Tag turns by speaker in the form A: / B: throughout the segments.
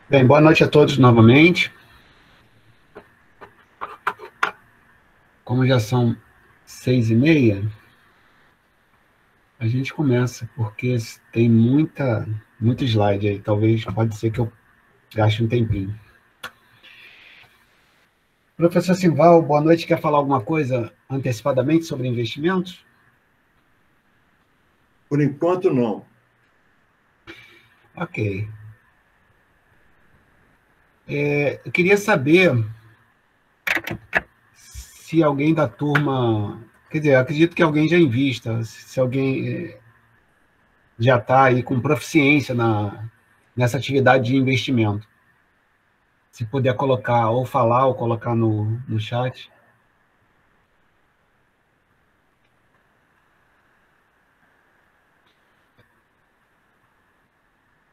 A: Bem, boa noite a todos novamente. Como já são 6h30, a gente começa, porque tem muito slide aí. Talvez, pode ser que eu gaste um tempinho. Professor Simval, boa noite. Quer falar alguma coisa antecipadamente sobre investimentos?
B: Por enquanto, não.
A: Ok. Eu queria saber se alguém da turma... Quer dizer, acredito que alguém já invista, se alguém já está aí com proficiência nessa atividade de investimento. Se puder colocar, ou falar, ou colocar no chat.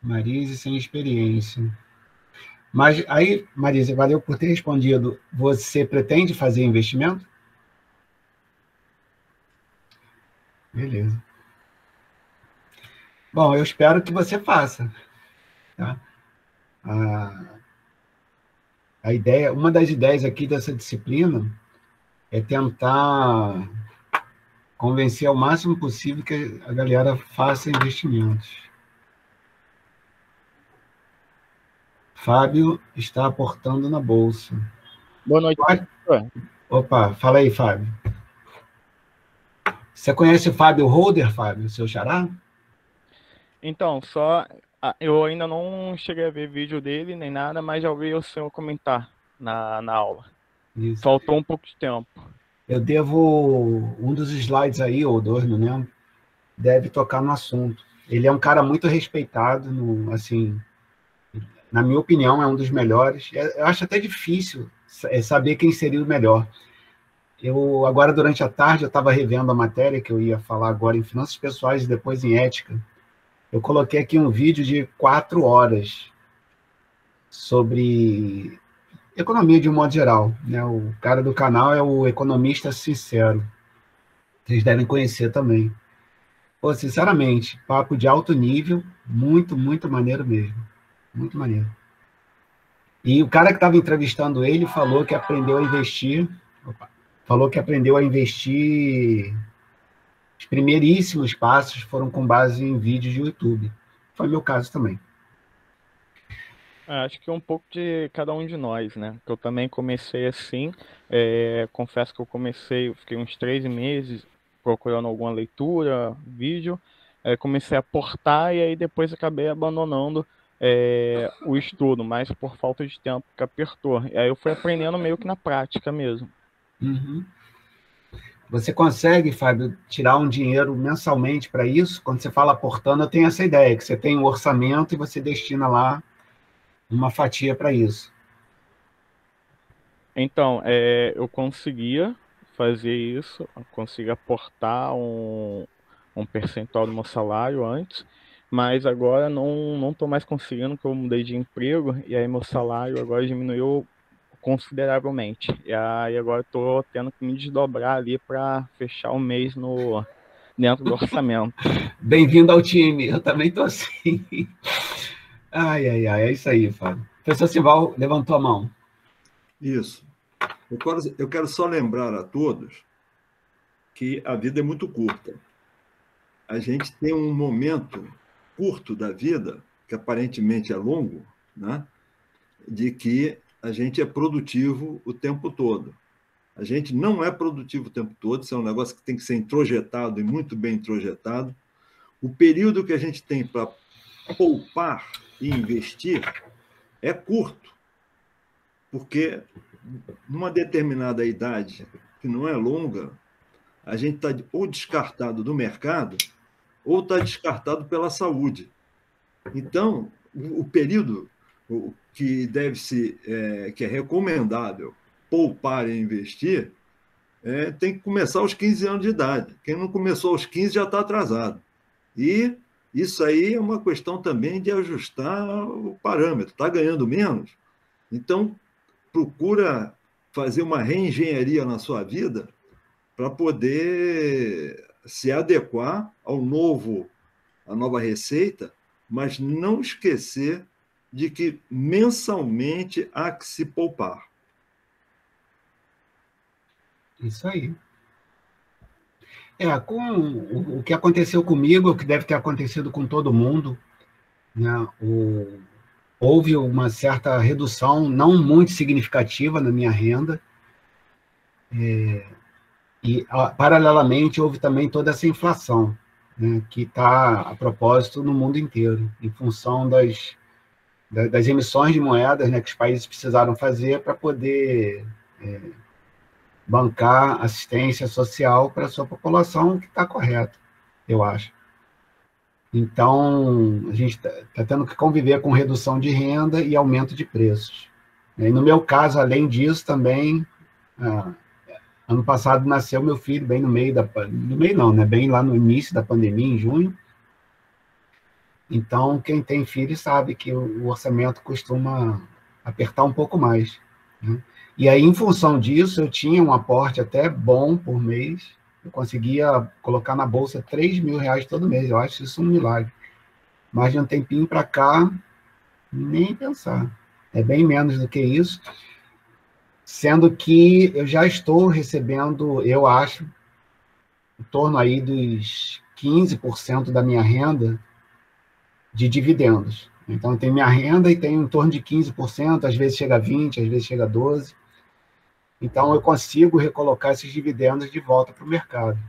A: Marise sem experiência. Mas aí, Marise, valeu por ter respondido. Você pretende fazer investimento? Beleza. Bom, eu espero que você faça. Tá? A, a ideia, uma das ideias aqui dessa disciplina é tentar convencer ao máximo possível que a galera faça investimentos. Fábio está aportando na bolsa.
C: Boa noite, professor.
A: Opa, fala aí, Fábio. Você conhece o Fábio Holder, Fábio, seu xará?
C: Então, eu ainda não cheguei a ver vídeo dele nem nada, mas já ouvi o senhor comentar na aula.
A: Isso.
C: Faltou um pouco de tempo.
A: Eu devo um dos slides aí, ou dois, não lembro, deve tocar no assunto. Ele é um cara muito respeitado, assim, na minha opinião, é um dos melhores. Eu acho até difícil saber quem seria o melhor. Eu, agora, durante a tarde, eu estava revendo a matéria que eu ia falar agora em finanças pessoais e depois em ética. Eu coloquei aqui um vídeo de 4 horas sobre economia de um modo geral, né? O cara do canal é o Economista Sincero. Vocês devem conhecer também. Pô, sinceramente, papo de alto nível, muito maneiro mesmo. Muito maneiro. E o cara que estava entrevistando ele falou que aprendeu a investir. Opa, falou que aprendeu a investir. Os primeiríssimos passos foram com base em vídeos de YouTube. Foi meu caso também.
C: Acho que é um pouco de cada um de nós, né? Que eu também comecei assim. Confesso que eu fiquei uns 3 meses procurando alguma leitura, vídeo. Comecei a aportar e aí depois acabei abandonando o estudo, mas por falta de tempo que apertou. E aí eu fui aprendendo meio que na prática mesmo.
A: Uhum. Você consegue, Fábio, tirar um dinheiro mensalmente para isso? Quando você fala aportando, eu tenho essa ideia, que você tem um orçamento e você destina lá uma fatia para isso.
C: Então, eu conseguia fazer isso, eu conseguia aportar um percentual do meu salário antes, mas agora não estou mais conseguindo, porque eu mudei de emprego, e aí meu salário agora diminuiu consideravelmente. E aí agora estou tendo que me desdobrar ali para fechar o mês dentro do orçamento.
A: Bem-vindo ao time, eu também estou assim. Ai, é isso aí, Fábio. O professor Sival levantou a mão.
B: Isso. Eu quero só lembrar a todos que a vida é muito curta. A gente tem um momento curto da vida, que aparentemente é longo, né? De que a gente é produtivo o tempo todo. A gente não é produtivo o tempo todo, isso é um negócio que tem que ser introjetado e muito bem introjetado. O período que a gente tem para poupar e investir é curto, porque numa determinada idade, que não é longa, a gente está ou descartado do mercado ou está descartado pela saúde. Então, o período que deve se, que é recomendável poupar e investir, tem que começar aos 15 anos de idade. Quem não começou aos 15 já está atrasado. E isso aí é uma questão também de ajustar o parâmetro. Está ganhando menos? Então, procura fazer uma reengenharia na sua vida para poder se adequar à nova receita, mas não esquecer de que mensalmente há que se poupar.
A: Isso aí. Com o que aconteceu comigo, o que deve ter acontecido com todo mundo, né? Houve uma certa redução, não muito significativa, na minha renda, e, paralelamente, houve também toda essa inflação, né, que está a propósito no mundo inteiro, em função das emissões de moedas, né, que os países precisaram fazer para poder bancar assistência social para a sua população, que está correto, eu acho. Então, a gente está tendo que conviver com redução de renda e aumento de preços. E no meu caso, além disso, também, ano passado nasceu meu filho, bem no meio no meio não, né? Bem lá no início da pandemia, em junho. Então, quem tem filho sabe que o orçamento costuma apertar um pouco mais, né? E aí, em função disso, eu tinha um aporte até bom por mês. Eu conseguia colocar na bolsa R$ 3.000 todo mês. Eu acho isso um milagre. Mas de um tempinho para cá, nem pensar. É bem menos do que isso. Sendo que eu já estou recebendo, eu acho, em torno aí dos 15% da minha renda de dividendos. Então, eu tenho minha renda e tenho em torno de 15%, às vezes chega a 20%, às vezes chega a 12%. Então, eu consigo recolocar esses dividendos de volta para o mercado.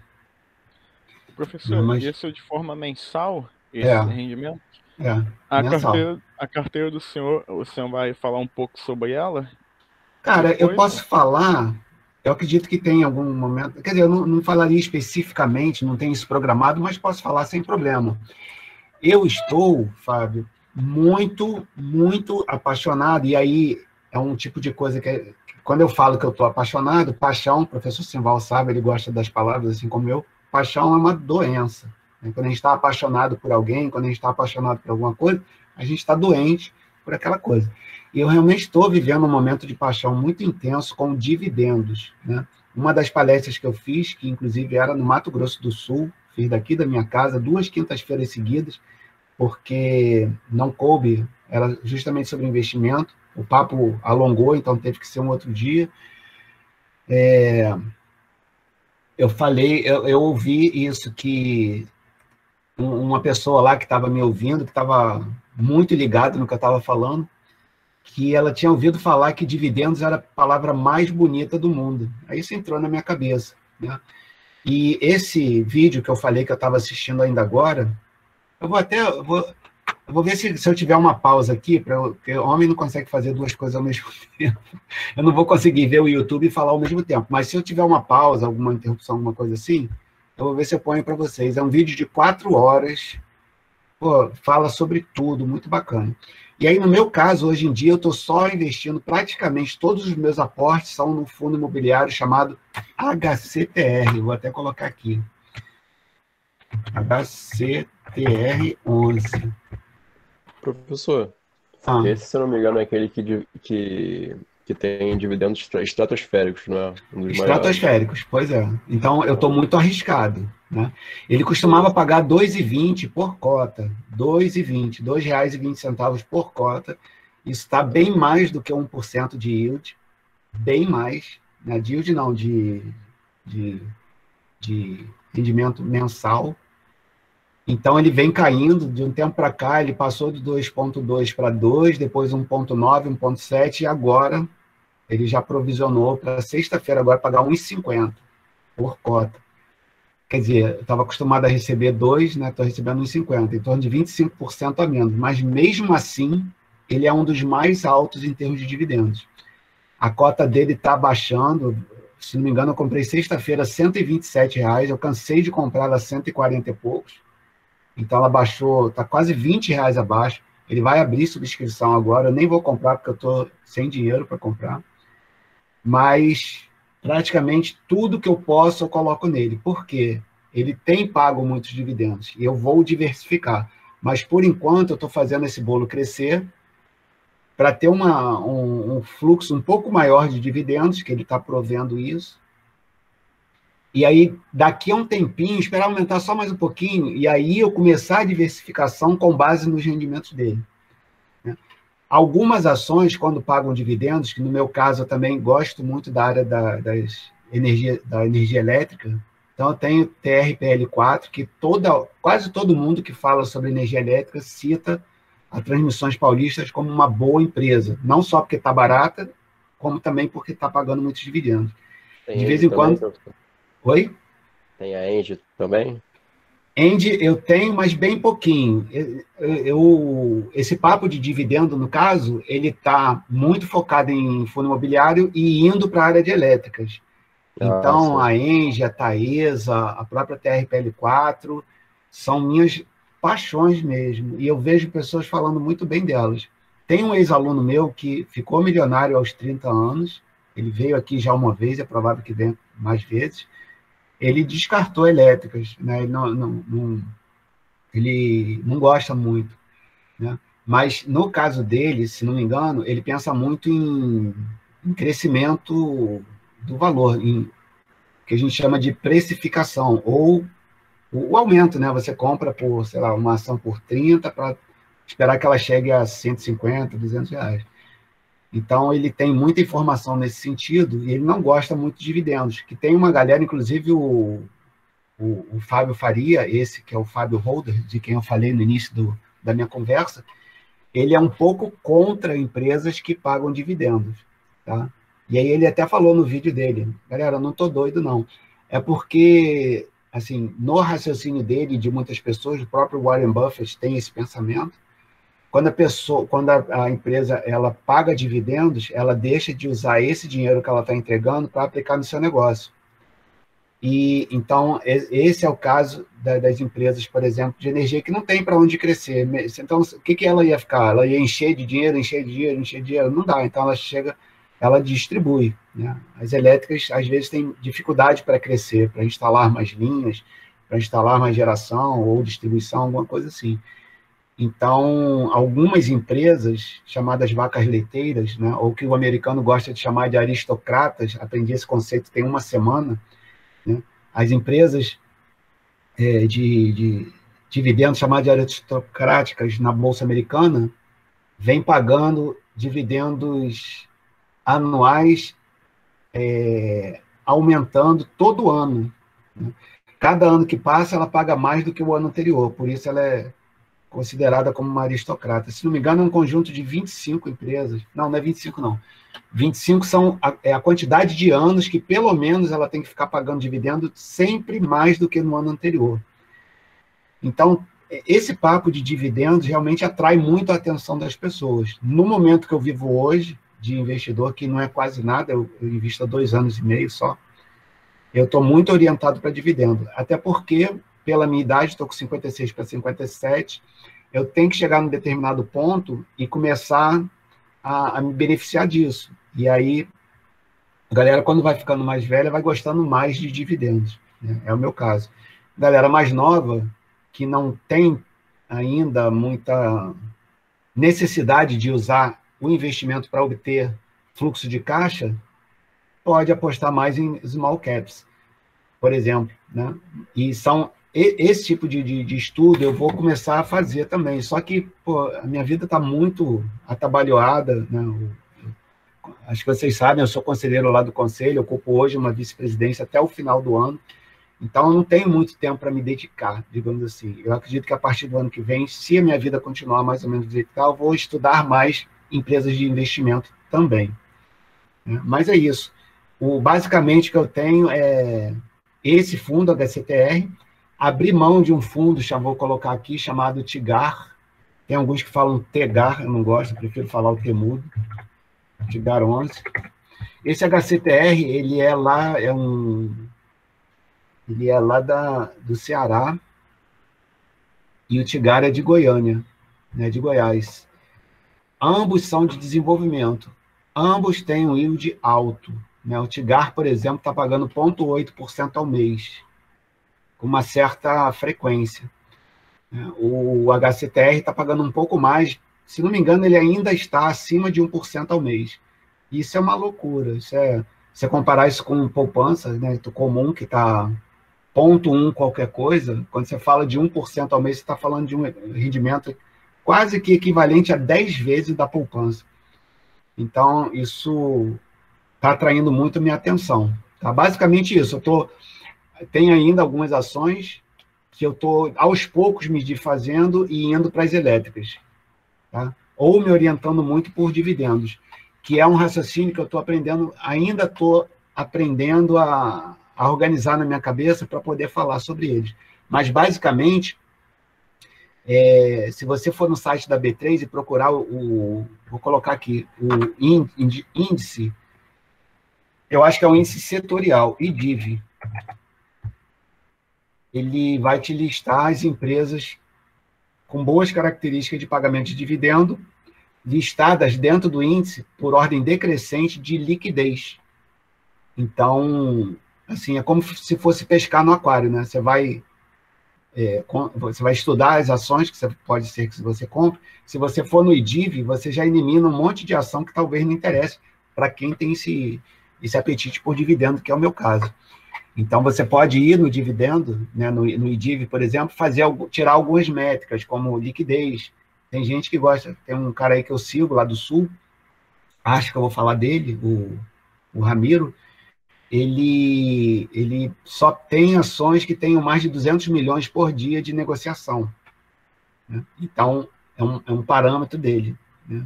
C: Professor,
A: Mas,
C: isso de forma mensal, esse rendimento?
A: Mensal.
C: A carteira do senhor, o senhor vai falar um pouco sobre ela?
A: Cara,
C: Depois,
A: eu posso falar, eu acredito que tem algum momento, quer dizer, eu não falaria especificamente, não tenho isso programado, mas posso falar sem problema. Eu estou, Fábio, muito, muito apaixonado, e aí é um tipo de coisa que quando eu falo que eu estou apaixonado, paixão, o professor Simval sabe, ele gosta das palavras assim como eu, paixão é uma doença. Quando a gente está apaixonado por alguém, quando a gente está apaixonado por alguma coisa, a gente está doente por aquela coisa. E eu realmente estou vivendo um momento de paixão muito intenso com dividendos, né? Uma das palestras que eu fiz, que inclusive era no Mato Grosso do Sul, fiz daqui da minha casa 2 quintas-feiras seguidas, porque não coube, era justamente sobre investimento, o papo alongou, então teve que ser um outro dia. Eu falei, eu ouvi isso, que uma pessoa lá que estava me ouvindo, que estava muito ligada no que eu estava falando, que ela tinha ouvido falar que dividendos era a palavra mais bonita do mundo. Aí isso entrou na minha cabeça, né? E esse vídeo que eu falei que eu estava assistindo ainda agora, eu vou ver se eu tiver uma pausa aqui, porque o homem não consegue fazer 2 coisas ao mesmo tempo. Eu não vou conseguir ver o YouTube e falar ao mesmo tempo, mas se eu tiver uma pausa, alguma interrupção, alguma coisa assim, eu vou ver se eu ponho para vocês. É um vídeo de 4 horas, fala sobre tudo, muito bacana. E aí, no meu caso, hoje em dia, eu estou só investindo, praticamente todos os meus aportes são no fundo imobiliário chamado HCTR, vou até colocar aqui. HCTR11.
D: Professor, esse, se não me engano, é aquele que tem dividendos estratosféricos, não é? Um dos
A: estratosféricos, pois é. Então, eu estou muito arriscado, né? Ele costumava pagar R$ 2,20 por cota. R$ 2,20, R$ 2,20 por cota. Isso está bem mais do que 1% de yield. Bem mais. Né? De yield não, de rendimento mensal. Então, ele vem caindo, de um tempo para cá, ele passou de 2,2 para 2, depois 1,9, 1,7, e agora ele já provisionou para sexta-feira agora pagar 1,50 por cota. Quer dizer, eu estava acostumado a receber 2, né? Estou recebendo 1,50, em torno de 25% a menos. Mas, mesmo assim, ele é um dos mais altos em termos de dividendos. A cota dele está baixando, se não me engano, eu comprei sexta-feira R$ 127, eu cansei de comprar ela a 140 e poucos. Então, ela baixou, está quase R$ 20 abaixo. Ele vai abrir subscrição agora. Eu nem vou comprar, porque eu estou sem dinheiro para comprar. Mas, praticamente, tudo que eu posso, eu coloco nele. Por quê? Ele tem pago muitos dividendos. E eu vou diversificar. Mas, por enquanto, eu estou fazendo esse bolo crescer para ter um fluxo um pouco maior de dividendos, que ele está provendo isso. E aí, daqui a um tempinho, esperar aumentar só mais um pouquinho, e aí eu começar a diversificação com base nos rendimentos dele, né? Algumas ações, quando pagam dividendos, que no meu caso eu também gosto muito da área da energia elétrica, então eu tenho TRPL4, que quase todo mundo que fala sobre energia elétrica cita a Transmissões Paulistas como uma boa empresa, não só porque está barata, como também porque está pagando muitos dividendos.
D: Tem
A: De vez
D: Engie
A: em quando...
D: também?
A: Oi?
D: Tem a Engie também?
A: Engie eu tenho, mas bem pouquinho. Esse papo de dividendo, no caso, ele está muito focado em fundo imobiliário e indo para a área de elétricas. Então, a Engie, a Taesa, a própria TRPL4, são minhas paixões mesmo. E eu vejo pessoas falando muito bem delas. Tem um ex-aluno meu que ficou milionário aos 30 anos. Ele veio aqui já uma vez, é provável que venha mais vezes. Ele descartou elétricas, né? Ele não gosta muito, né? Mas, no caso dele, se não me engano, ele pensa muito em crescimento do valor, em que a gente chama de precificação, ou o aumento, né? Você compra por, sei lá, uma ação por 30 para esperar que ela chegue a 150, 200 reais. Então, ele tem muita informação nesse sentido e ele não gosta muito de dividendos, que tem uma galera, inclusive o Fábio Faria, esse que é o Fábio Holder, de quem eu falei no início da minha conversa, ele é um pouco contra empresas que pagam dividendos, tá? E aí ele até falou no vídeo dele, galera, eu não estou doido, não. É porque, assim, no raciocínio dele e de muitas pessoas, o próprio Warren Buffett tem esse pensamento. Quando a empresa ela paga dividendos, ela deixa de usar esse dinheiro que ela está entregando para aplicar no seu negócio. E então esse é o caso das empresas, por exemplo, de energia que não tem para onde crescer. Então, o que ela ia ficar? Ela ia encher de dinheiro, encher de dinheiro, encher de dinheiro? Não dá. Então ela distribui, né? As elétricas às vezes têm dificuldade para crescer, para instalar mais linhas, para instalar mais geração ou distribuição, alguma coisa assim. Então, algumas empresas, chamadas vacas leiteiras, né, ou que o americano gosta de chamar de aristocratas, aprendi esse conceito tem uma semana, né, as empresas de dividendos chamadas de aristocráticas na Bolsa Americana vêm pagando dividendos anuais aumentando todo ano, né? Cada ano que passa, ela paga mais do que o ano anterior, por isso ela é considerada como uma aristocrata. Se não me engano, é um conjunto de 25 empresas. Não é 25, não. 25 são a quantidade de anos que, pelo menos, ela tem que ficar pagando dividendo sempre mais do que no ano anterior. Então, esse papo de dividendos realmente atrai muito a atenção das pessoas. No momento que eu vivo hoje, de investidor, que não é quase nada, eu invisto há 2 anos e meio só, eu estou muito orientado para dividendo. Até porque, pela minha idade, estou com 56 para 57, eu tenho que chegar num determinado ponto e começar a me beneficiar disso. E aí, a galera, quando vai ficando mais velha, vai gostando mais de dividendos, né? É o meu caso. Galera mais nova, que não tem ainda muita necessidade de usar o investimento para obter fluxo de caixa, pode apostar mais em small caps, por exemplo, né? E esse tipo de estudo eu vou começar a fazer também. Só que a minha vida está muito atabalhoada, né? Acho que vocês sabem, eu sou conselheiro lá do conselho, ocupo hoje uma vice-presidência até o final do ano, então eu não tenho muito tempo para me dedicar, digamos assim. Eu acredito que a partir do ano que vem, se a minha vida continuar mais ou menos do jeito que está, eu vou estudar mais empresas de investimento também, né? Mas é isso. Basicamente, o que eu tenho é esse fundo, HCTR, abrir mão de um fundo, vou colocar aqui, chamado TIGAR. Tem alguns que falam TEGAR, eu não gosto, eu prefiro falar o Temudo. TIGAR 11. Esse HCTR, ele é lá do Ceará, e o TIGAR é de Goiânia, né, de Goiás. Ambos são de desenvolvimento. Ambos têm um yield alto, né? O TIGAR, por exemplo, está pagando 0,8% ao mês, com uma certa frequência. O HCTR está pagando um pouco mais, se não me engano, ele ainda está acima de 1% ao mês. Isso é uma loucura. Você comparar isso com poupança, né, comum, que está 0,1 qualquer coisa, quando você fala de 1% ao mês, você está falando de um rendimento quase que equivalente a 10 vezes da poupança. Então, isso está atraindo muito a minha atenção. Tá? Basicamente isso. Tenho ainda algumas ações que eu estou, aos poucos, me desfazendo e indo para as elétricas. Tá? Ou me orientando muito por dividendos, que é um raciocínio que eu estou aprendendo, ainda estou aprendendo a organizar na minha cabeça para poder falar sobre eles. Mas, basicamente, se você for no site da B3 e procurar vou colocar aqui, o índice, eu acho que é o índice setorial, IDIV. Ele vai te listar as empresas com boas características de pagamento de dividendo, listadas dentro do índice por ordem decrescente de liquidez. Então, assim, é como se fosse pescar no aquário, né? Você vai estudar as ações, que pode ser que você compre. Se você for no IDIV, você já elimina um monte de ação que talvez não interesse para quem tem esse apetite por dividendo, que é o meu caso. Então, você pode ir no dividendo, né, no IDIV, por exemplo, tirar algumas métricas, como liquidez. Tem gente que gosta, tem um cara aí que eu sigo, lá do Sul, acho que eu vou falar dele, o Ramiro, ele só tem ações que tenham mais de 200 milhões por dia de negociação. Né? Então, é um parâmetro dele. Né?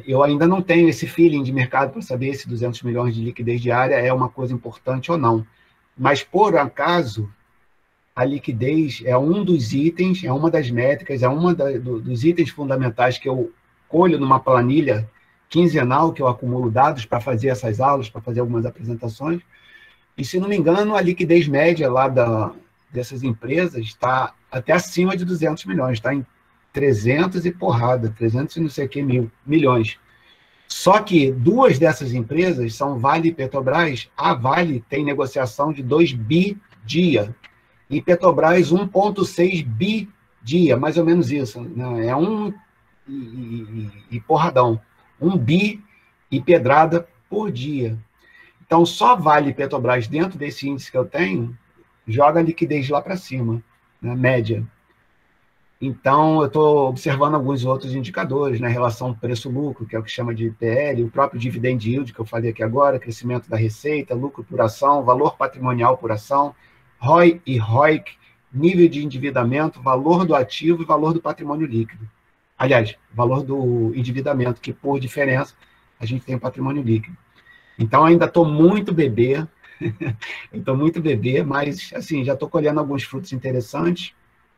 A: Eu ainda não tenho esse feeling de mercado para saber se 200 milhões de liquidez diária é uma coisa importante ou não. Mas, por acaso, a liquidez é um dos itens, é uma das métricas, é dos itens fundamentais que eu colho numa planilha quinzenal, que eu acumulo dados para fazer essas aulas, para fazer algumas apresentações. E, se não me engano, a liquidez média lá dessas empresas está até acima de 200 milhões, está em 300 e porrada, 300 e não sei o que milhões. Só que duas dessas empresas são Vale e Petrobras. A Vale tem negociação de 2 bi dia, e Petrobras 1,6 bi dia, mais ou menos isso. Né? É porradão. 1 bi e pedrada por dia. Então, só Vale e Petrobras, dentro desse índice que eu tenho, joga a liquidez lá para cima, na média. Então, eu estou observando alguns outros indicadores, né? Relação preço-lucro, que é o que chama de PL, o próprio dividend yield, que eu falei aqui agora, crescimento da receita, lucro por ação, valor patrimonial por ação, ROI e ROIC, nível de endividamento, valor do ativo e valor do patrimônio líquido. Aliás, valor do endividamento, que por diferença a gente tem o patrimônio líquido. Então, ainda estou muito bebê, mas assim, já estou colhendo alguns frutos interessantes,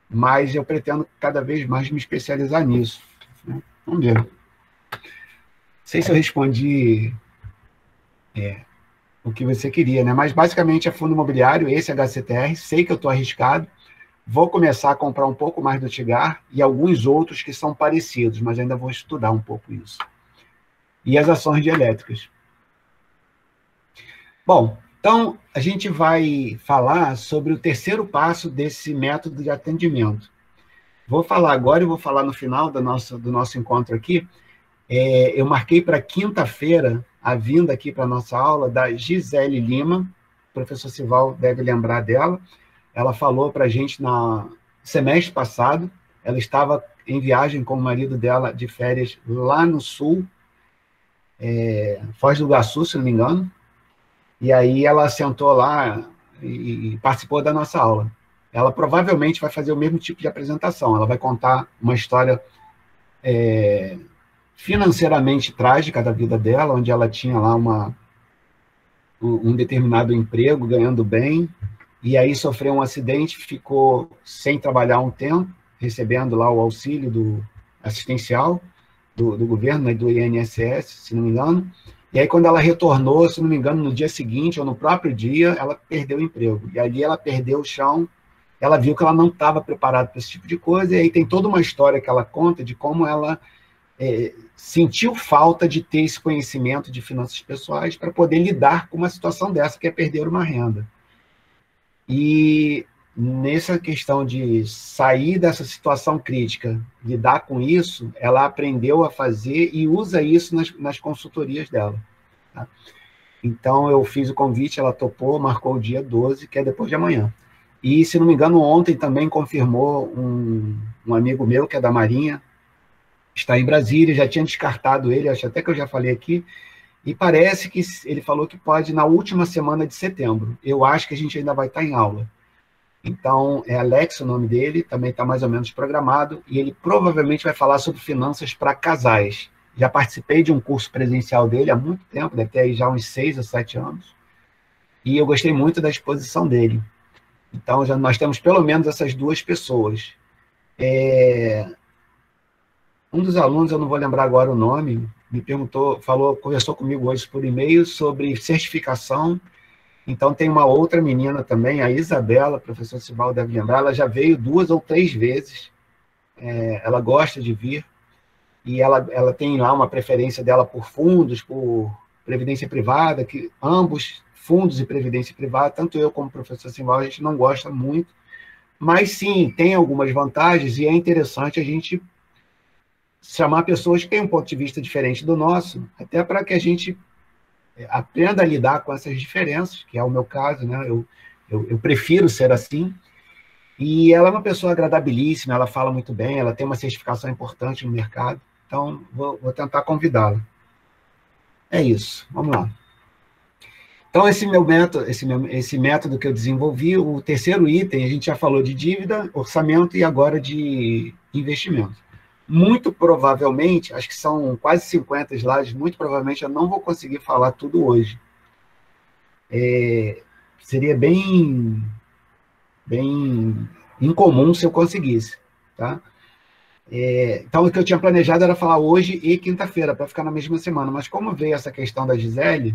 A: mas eu pretendo cada vez mais me especializar nisso. Né? Vamos ver. Não sei se eu respondi o que você queria, né? Mas basicamente é fundo imobiliário, esse HCTR, sei que eu estou arriscado, vou começar a comprar um pouco mais do Tigar e alguns outros que são parecidos, mas ainda vou estudar um pouco isso. E as ações de elétricas. Bom, então a gente vai falar sobre o terceiro passo desse método de atendimento. Vou falar agora e vou falar no final do nosso encontro aqui. Eu marquei para quinta-feira a vinda aqui para a nossa aula da Gisele Lima, o professor Sival deve lembrar dela. Ela falou para a gente no semestre passado, ela estava em viagem com o marido dela de férias lá no Sul, Foz do Iguaçu, se não me engano, e aí ela sentou lá e participou da nossa aula. Ela provavelmente vai fazer o mesmo tipo de apresentação, ela vai contar uma história financeiramente trágica da vida dela, onde ela tinha lá um determinado emprego, ganhando bem, e aí sofreu um acidente, ficou sem trabalhar um tempo, recebendo lá o auxílio assistencial do governo, né, do INSS, se não me engano, e aí quando ela retornou, se não me engano, no dia seguinte, ou no próprio dia, ela perdeu o emprego, e ali ela perdeu o chão, ela viu que ela não estava preparada para esse tipo de coisa, e aí tem toda uma história que ela conta de como ela sentiu falta de ter esse conhecimento de finanças pessoais para poder lidar com uma situação dessa, que é perder uma renda. E nessa questão de sair dessa situação crítica, lidar com isso, ela aprendeu a fazer e usa isso nas consultorias dela. Tá? Então, eu fiz o convite, ela topou, marcou o dia 12, que é depois de amanhã. E, se não me engano, ontem também confirmou um amigo meu, que é da Marinha, está em Brasília, já tinha descartado ele, acho até que eu já falei aqui, e parece que ele falou que pode na última semana de setembro. Eu acho que a gente ainda vai estar em aula. Então, é Alex o nome dele, também está mais ou menos programado, e ele provavelmente vai falar sobre finanças para casais. Já participei de um curso presencial dele há muito tempo, deve ter aí já uns 6 ou 7 anos, e eu gostei muito da exposição dele. Então, nós temos pelo menos essas 2 pessoas. Um dos alunos, eu não vou lembrar agora o nome, me perguntou, conversou comigo hoje por e-mail sobre certificação. Então, tem uma outra menina também, a Isabela, a professora Sival deve lembrar, ela já veio 2 ou 3 vezes, ela gosta de vir, e ela tem lá uma preferência dela por fundos, por previdência privada, que ambos, fundos e previdência privada, tanto eu como o professor Sival, a gente não gosta muito, mas sim, tem algumas vantagens, e é interessante a gente chamar pessoas que têm um ponto de vista diferente do nosso, até para que a gente aprenda a lidar com essas diferenças, que é o meu caso, né? Eu prefiro ser assim. E ela é uma pessoa agradabilíssima, ela fala muito bem, ela tem uma certificação importante no mercado, então vou tentar convidá-la. É isso, vamos lá. Então, esse método que eu desenvolvi, o terceiro item, a gente já falou de dívida, orçamento e agora de investimento. Muito provavelmente, acho que são quase 50 slides, muito provavelmente eu não vou conseguir falar tudo hoje. Seria bem incomum se eu conseguisse, tá? Então, o que eu tinha planejado era falar hoje e quinta-feira, para ficar na mesma semana, mas como veio essa questão da Gisele,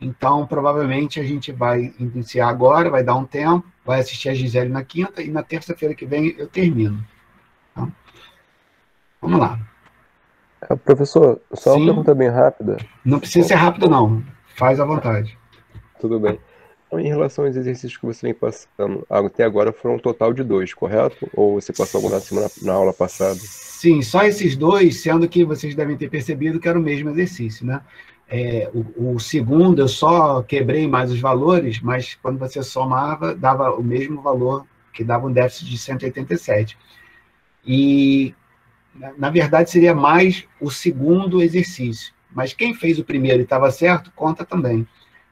A: então, provavelmente, a gente vai iniciar agora, vai dar um tempo, vai assistir a Gisele na quinta, e na terça-feira que vem eu termino. Tá? Vamos lá.
D: Professor, só uma pergunta bem rápida.
A: Não precisa ser rápido, não. Faz à vontade.
D: Tudo bem. Então, em relação aos exercícios que você vem passando, até agora foram um total de 2, correto? Ou você passou algum na aula passada?
A: Sim, só esses 2, sendo que vocês devem ter percebido que era o mesmo exercício, né? O segundo, eu só quebrei mais os valores, mas quando você somava, dava o mesmo valor, que dava um déficit de 187. E, na verdade, seria mais o segundo exercício. Mas quem fez o primeiro e estava certo, conta também.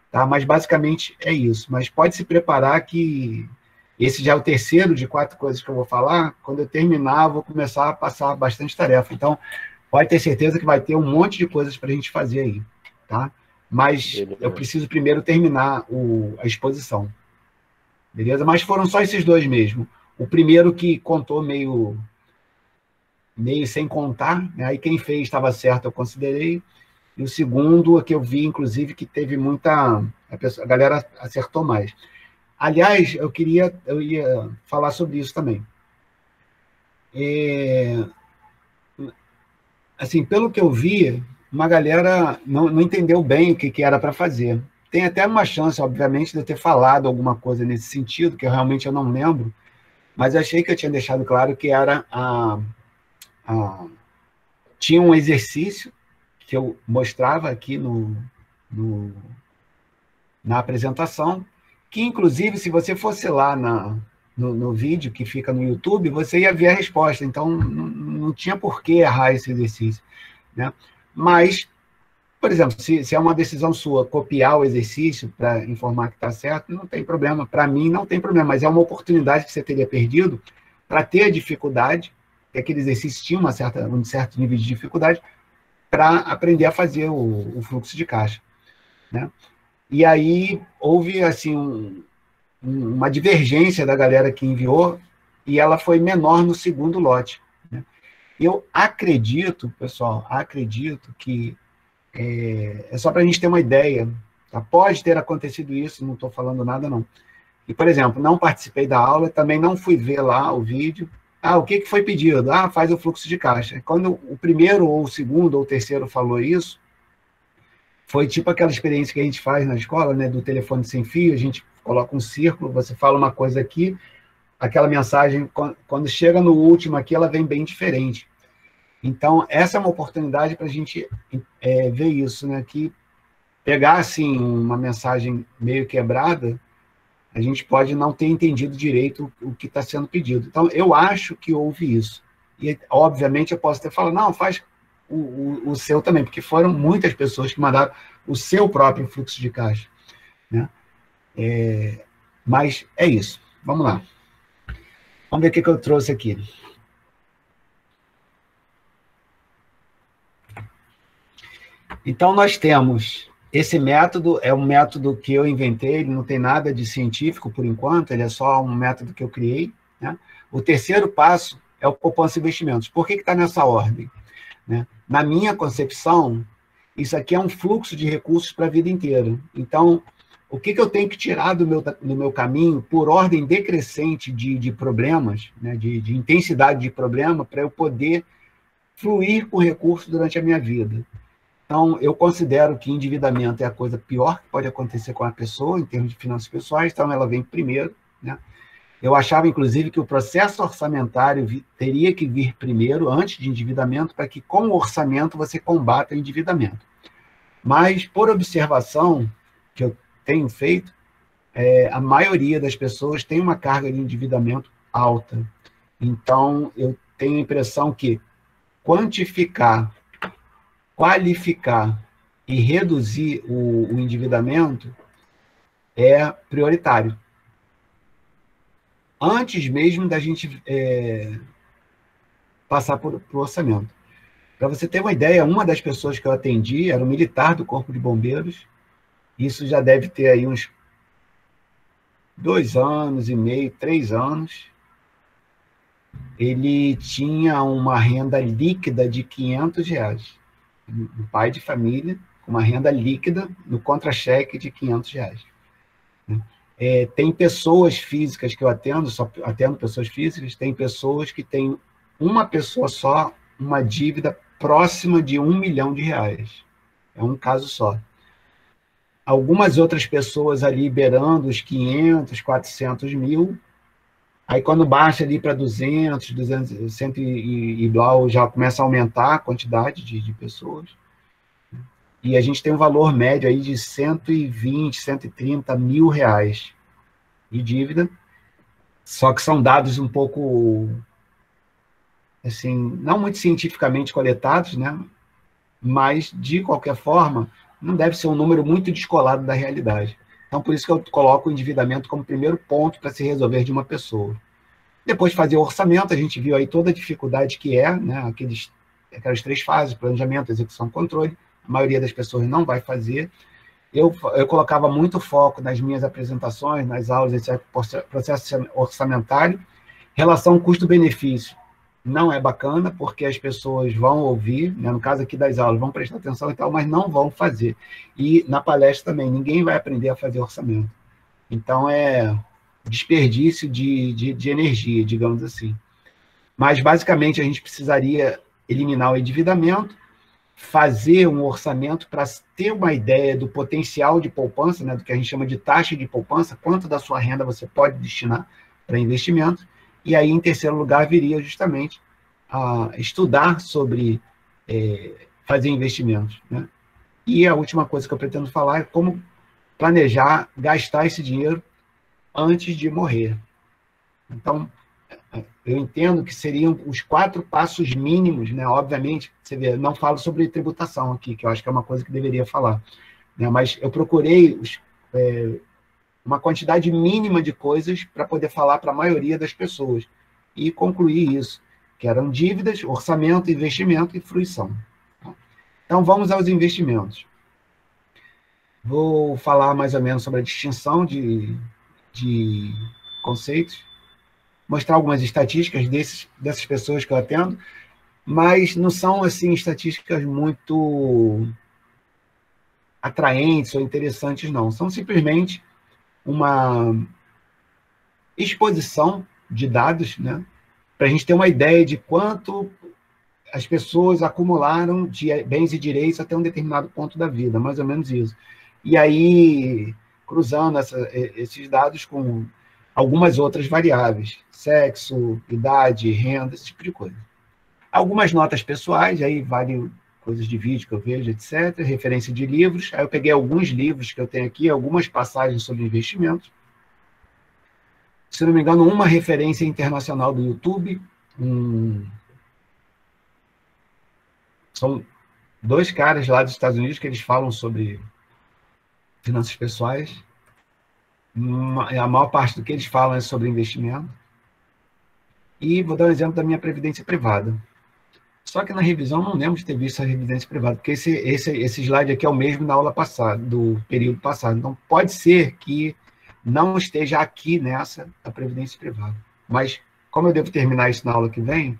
A: Tá? Mas, basicamente, é isso. Mas pode se preparar que esse já é o terceiro de 4 coisas que eu vou falar. Quando eu terminar, eu vou começar a passar bastante tarefa. Então, pode ter certeza que vai ter um monte de coisas para a gente fazer aí. Tá? Mas eu preciso primeiro terminar a exposição. Beleza? Mas foram só esses 2 mesmo. O primeiro que contou meio sem contar, né? Aí quem fez estava certo, eu considerei. E o segundo, que eu vi, inclusive, que teve muita... A galera acertou mais. Aliás, eu ia falar sobre isso também. Assim, pelo que eu vi, uma galera não entendeu bem o que era para fazer. Tem até uma chance, obviamente, de eu ter falado alguma coisa nesse sentido, que realmente eu não lembro, mas achei que eu tinha deixado claro que era tinha um exercício que eu mostrava aqui na apresentação, que, inclusive, se você fosse lá no vídeo que fica no YouTube, você ia ver a resposta. Então, não tinha por que errar esse exercício. Né? Mas, por exemplo, se é uma decisão sua copiar o exercício para informar que está certo, não tem problema. Para mim, não tem problema, mas é uma oportunidade que você teria perdido para ter a dificuldade, que aquele exercício tinha um certo nível de dificuldade, para aprender a fazer o fluxo de caixa. Né? E aí houve assim, uma divergência da galera que enviou, e ela foi menor no segundo lote. Né? Eu acredito, pessoal, que é só para a gente ter uma ideia. Tá? Pode ter acontecido isso, não estou falando nada, não. E, por exemplo, não participei da aula, também não fui ver lá o vídeo. O que foi pedido? Faz o fluxo de caixa. Quando o primeiro, ou o segundo, ou o terceiro falou isso, foi tipo aquela experiência que a gente faz na escola, né, do telefone sem fio, a gente coloca um círculo, você fala uma coisa aqui, aquela mensagem, quando chega no último aqui, ela vem bem diferente. Então, essa é uma oportunidade para a gente ver isso, né, que pegar, assim, uma mensagem meio quebrada, a gente pode não ter entendido direito o que está sendo pedido. Então, eu acho que houve isso. E, obviamente, eu posso ter falado, não, faz o seu também, porque foram muitas pessoas que mandaram o seu próprio fluxo de caixa, né? Mas é isso. Vamos lá. Vamos ver o que eu trouxe aqui. Então, nós temos esse método, é um método que eu inventei, ele não tem nada de científico por enquanto, ele é só um método que eu criei, né? O terceiro passo é o poupança e investimentos. Por que está nessa ordem, né? Na minha concepção, isso aqui é um fluxo de recursos para a vida inteira. Então, o que eu tenho que tirar do meu caminho, por ordem decrescente de problemas, né? de intensidade de problema, para eu poder fluir com recursos durante a minha vida. Então, eu considero que endividamento é a coisa pior que pode acontecer com a pessoa, em termos de finanças pessoais, então ela vem primeiro, né? Eu achava, inclusive, que o processo orçamentário teria que vir primeiro, antes de endividamento, para que, com o orçamento, você combata o endividamento. Mas, por observação que eu tenho feito, a maioria das pessoas tem uma carga de endividamento alta. Então, eu tenho a impressão que quantificar, qualificar e reduzir o endividamento é prioritário. Antes mesmo da gente passar por orçamento. Para você ter uma ideia, uma das pessoas que eu atendi era um militar do Corpo de Bombeiros. Isso já deve ter aí uns 2 anos e meio, 3 anos. Ele tinha uma renda líquida de R$500. Um pai de família com uma renda líquida no contra-cheque de R$500. Tem pessoas físicas que eu atendo, só atendo pessoas físicas, tem pessoas que têm uma pessoa só, uma dívida próxima de R$1 milhão. É um caso só. Algumas outras pessoas ali beirando os 500, 400 mil, aí quando baixa ali para 200, 100 e blá, já começa a aumentar a quantidade de pessoas. E a gente tem um valor médio aí de 120, 130 mil reais de dívida, só que são dados um pouco, assim, não muito cientificamente coletados, né? Mas, de qualquer forma, não deve ser um número muito descolado da realidade. Então, por isso que eu coloco o endividamento como primeiro ponto para se resolver de uma pessoa. Depois de fazer o orçamento, a gente viu aí toda a dificuldade que é, né? Aquelas 3 fases, planejamento, execução, controle. A maioria das pessoas não vai fazer. Eu colocava muito foco nas minhas apresentações, nas aulas, etc., processo orçamentário. Relação custo-benefício não é bacana, porque as pessoas vão ouvir, né? No caso aqui das aulas, vão prestar atenção e tal, mas não vão fazer. E na palestra também, ninguém vai aprender a fazer orçamento. Então, é desperdício de energia, digamos assim. Mas, basicamente, a gente precisaria eliminar o endividamento, fazer um orçamento para ter uma ideia do potencial de poupança, né, do que a gente chama de taxa de poupança, quanto da sua renda você pode destinar para investimento, e aí, em terceiro lugar, viria justamente a estudar sobre fazer investimentos, né? E a última coisa que eu pretendo falar é como planejar, gastar esse dinheiro antes de morrer. Então, eu entendo que seriam os 4 passos mínimos, né? Obviamente, você vê, não falo sobre tributação aqui, que eu acho que é uma coisa que deveria falar, né? Mas eu procurei uma quantidade mínima de coisas para poder falar para a maioria das pessoas e concluir isso, que eram dívidas, orçamento, investimento e fruição. Então, vamos aos investimentos. Vou falar mais ou menos sobre a distinção de conceitos, mostrar algumas estatísticas dessas pessoas que eu atendo, mas não são, assim, estatísticas muito atraentes ou interessantes, não. São simplesmente uma exposição de dados, né, para a gente ter uma ideia de quanto as pessoas acumularam de bens e direitos até um determinado ponto da vida, mais ou menos isso. E aí, cruzando esses dados com algumas outras variáveis, sexo, idade, renda, esse tipo de coisa. Algumas notas pessoais, aí vale coisas de vídeo que eu vejo, etc., referência de livros. Aí eu peguei alguns livros que eu tenho aqui, algumas passagens sobre investimentos. Se não me engano, uma referência internacional do YouTube, um São dois caras lá dos Estados Unidos que eles falam sobre finanças pessoais. A maior parte do que eles falam é sobre investimento. E vou dar um exemplo da minha previdência privada. Só que na revisão não lembro de ter visto a previdência privada, porque esse slide aqui é o mesmo da aula passada, do período passado. Então, pode ser que não esteja aqui nessa a previdência privada. Mas, como eu devo terminar isso na aula que vem,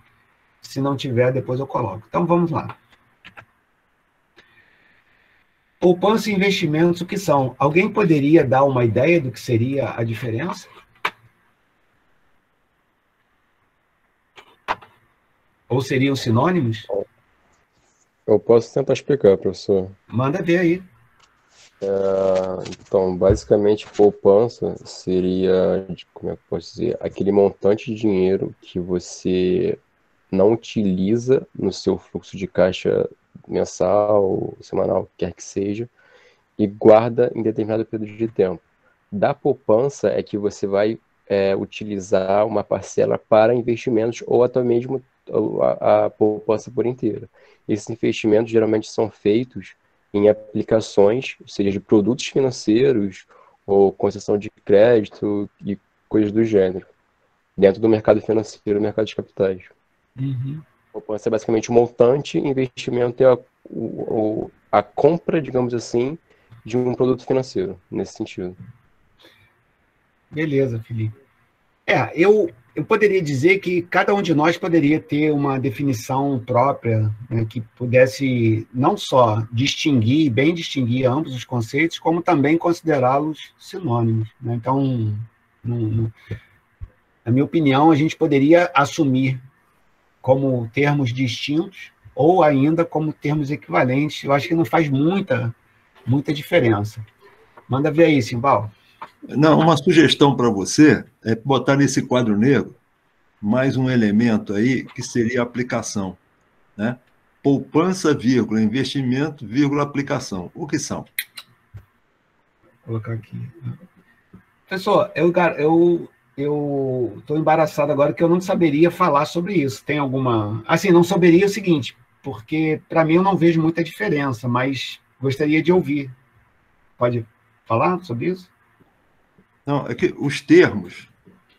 A: se não tiver, depois eu coloco. Então, vamos lá. Poupança e investimentos, o que são? Alguém poderia dar uma ideia do que seria a diferença? Ou seriam sinônimos?
D: Eu posso tentar explicar, professor.
A: Manda ver aí.
D: Então, basicamente, poupança seria, como é que eu posso dizer, aquele montante de dinheiro que você não utiliza no seu fluxo de caixa mensal, semanal, quer que seja, e guarda em determinado período de tempo. Da poupança é que você vai utilizar uma parcela para investimentos ou até mesmo a poupança por inteira. Esses investimentos geralmente são feitos em aplicações, seja de produtos financeiros ou concessão de crédito e coisas do gênero, dentro do mercado financeiro, mercado de capitais.
A: Uhum.
D: Poupança é basicamente um montante, investimento é a compra, digamos assim, de um produto financeiro, nesse sentido.
A: Beleza, Felipe. Eu poderia dizer que cada um de nós poderia ter uma definição própria, né, que pudesse não só bem distinguir ambos os conceitos, como também considerá-los sinônimos, né? Então, na minha opinião, a gente poderia assumir como termos distintos ou ainda como termos equivalentes. Eu acho que não faz muita diferença. Manda ver aí, Simbal.
B: Não, uma sugestão para você é botar nesse quadro negro mais um elemento aí que seria a aplicação, né? Poupança, vírgula, investimento, vírgula, aplicação. O que são?
A: Vou colocar aqui. Professor, eu estou embaraçado agora que eu não saberia falar sobre isso. Tem alguma... Assim, não saberia o seguinte, porque para mim eu não vejo muita diferença, mas gostaria de ouvir. Pode falar sobre isso?
B: Não, é que os termos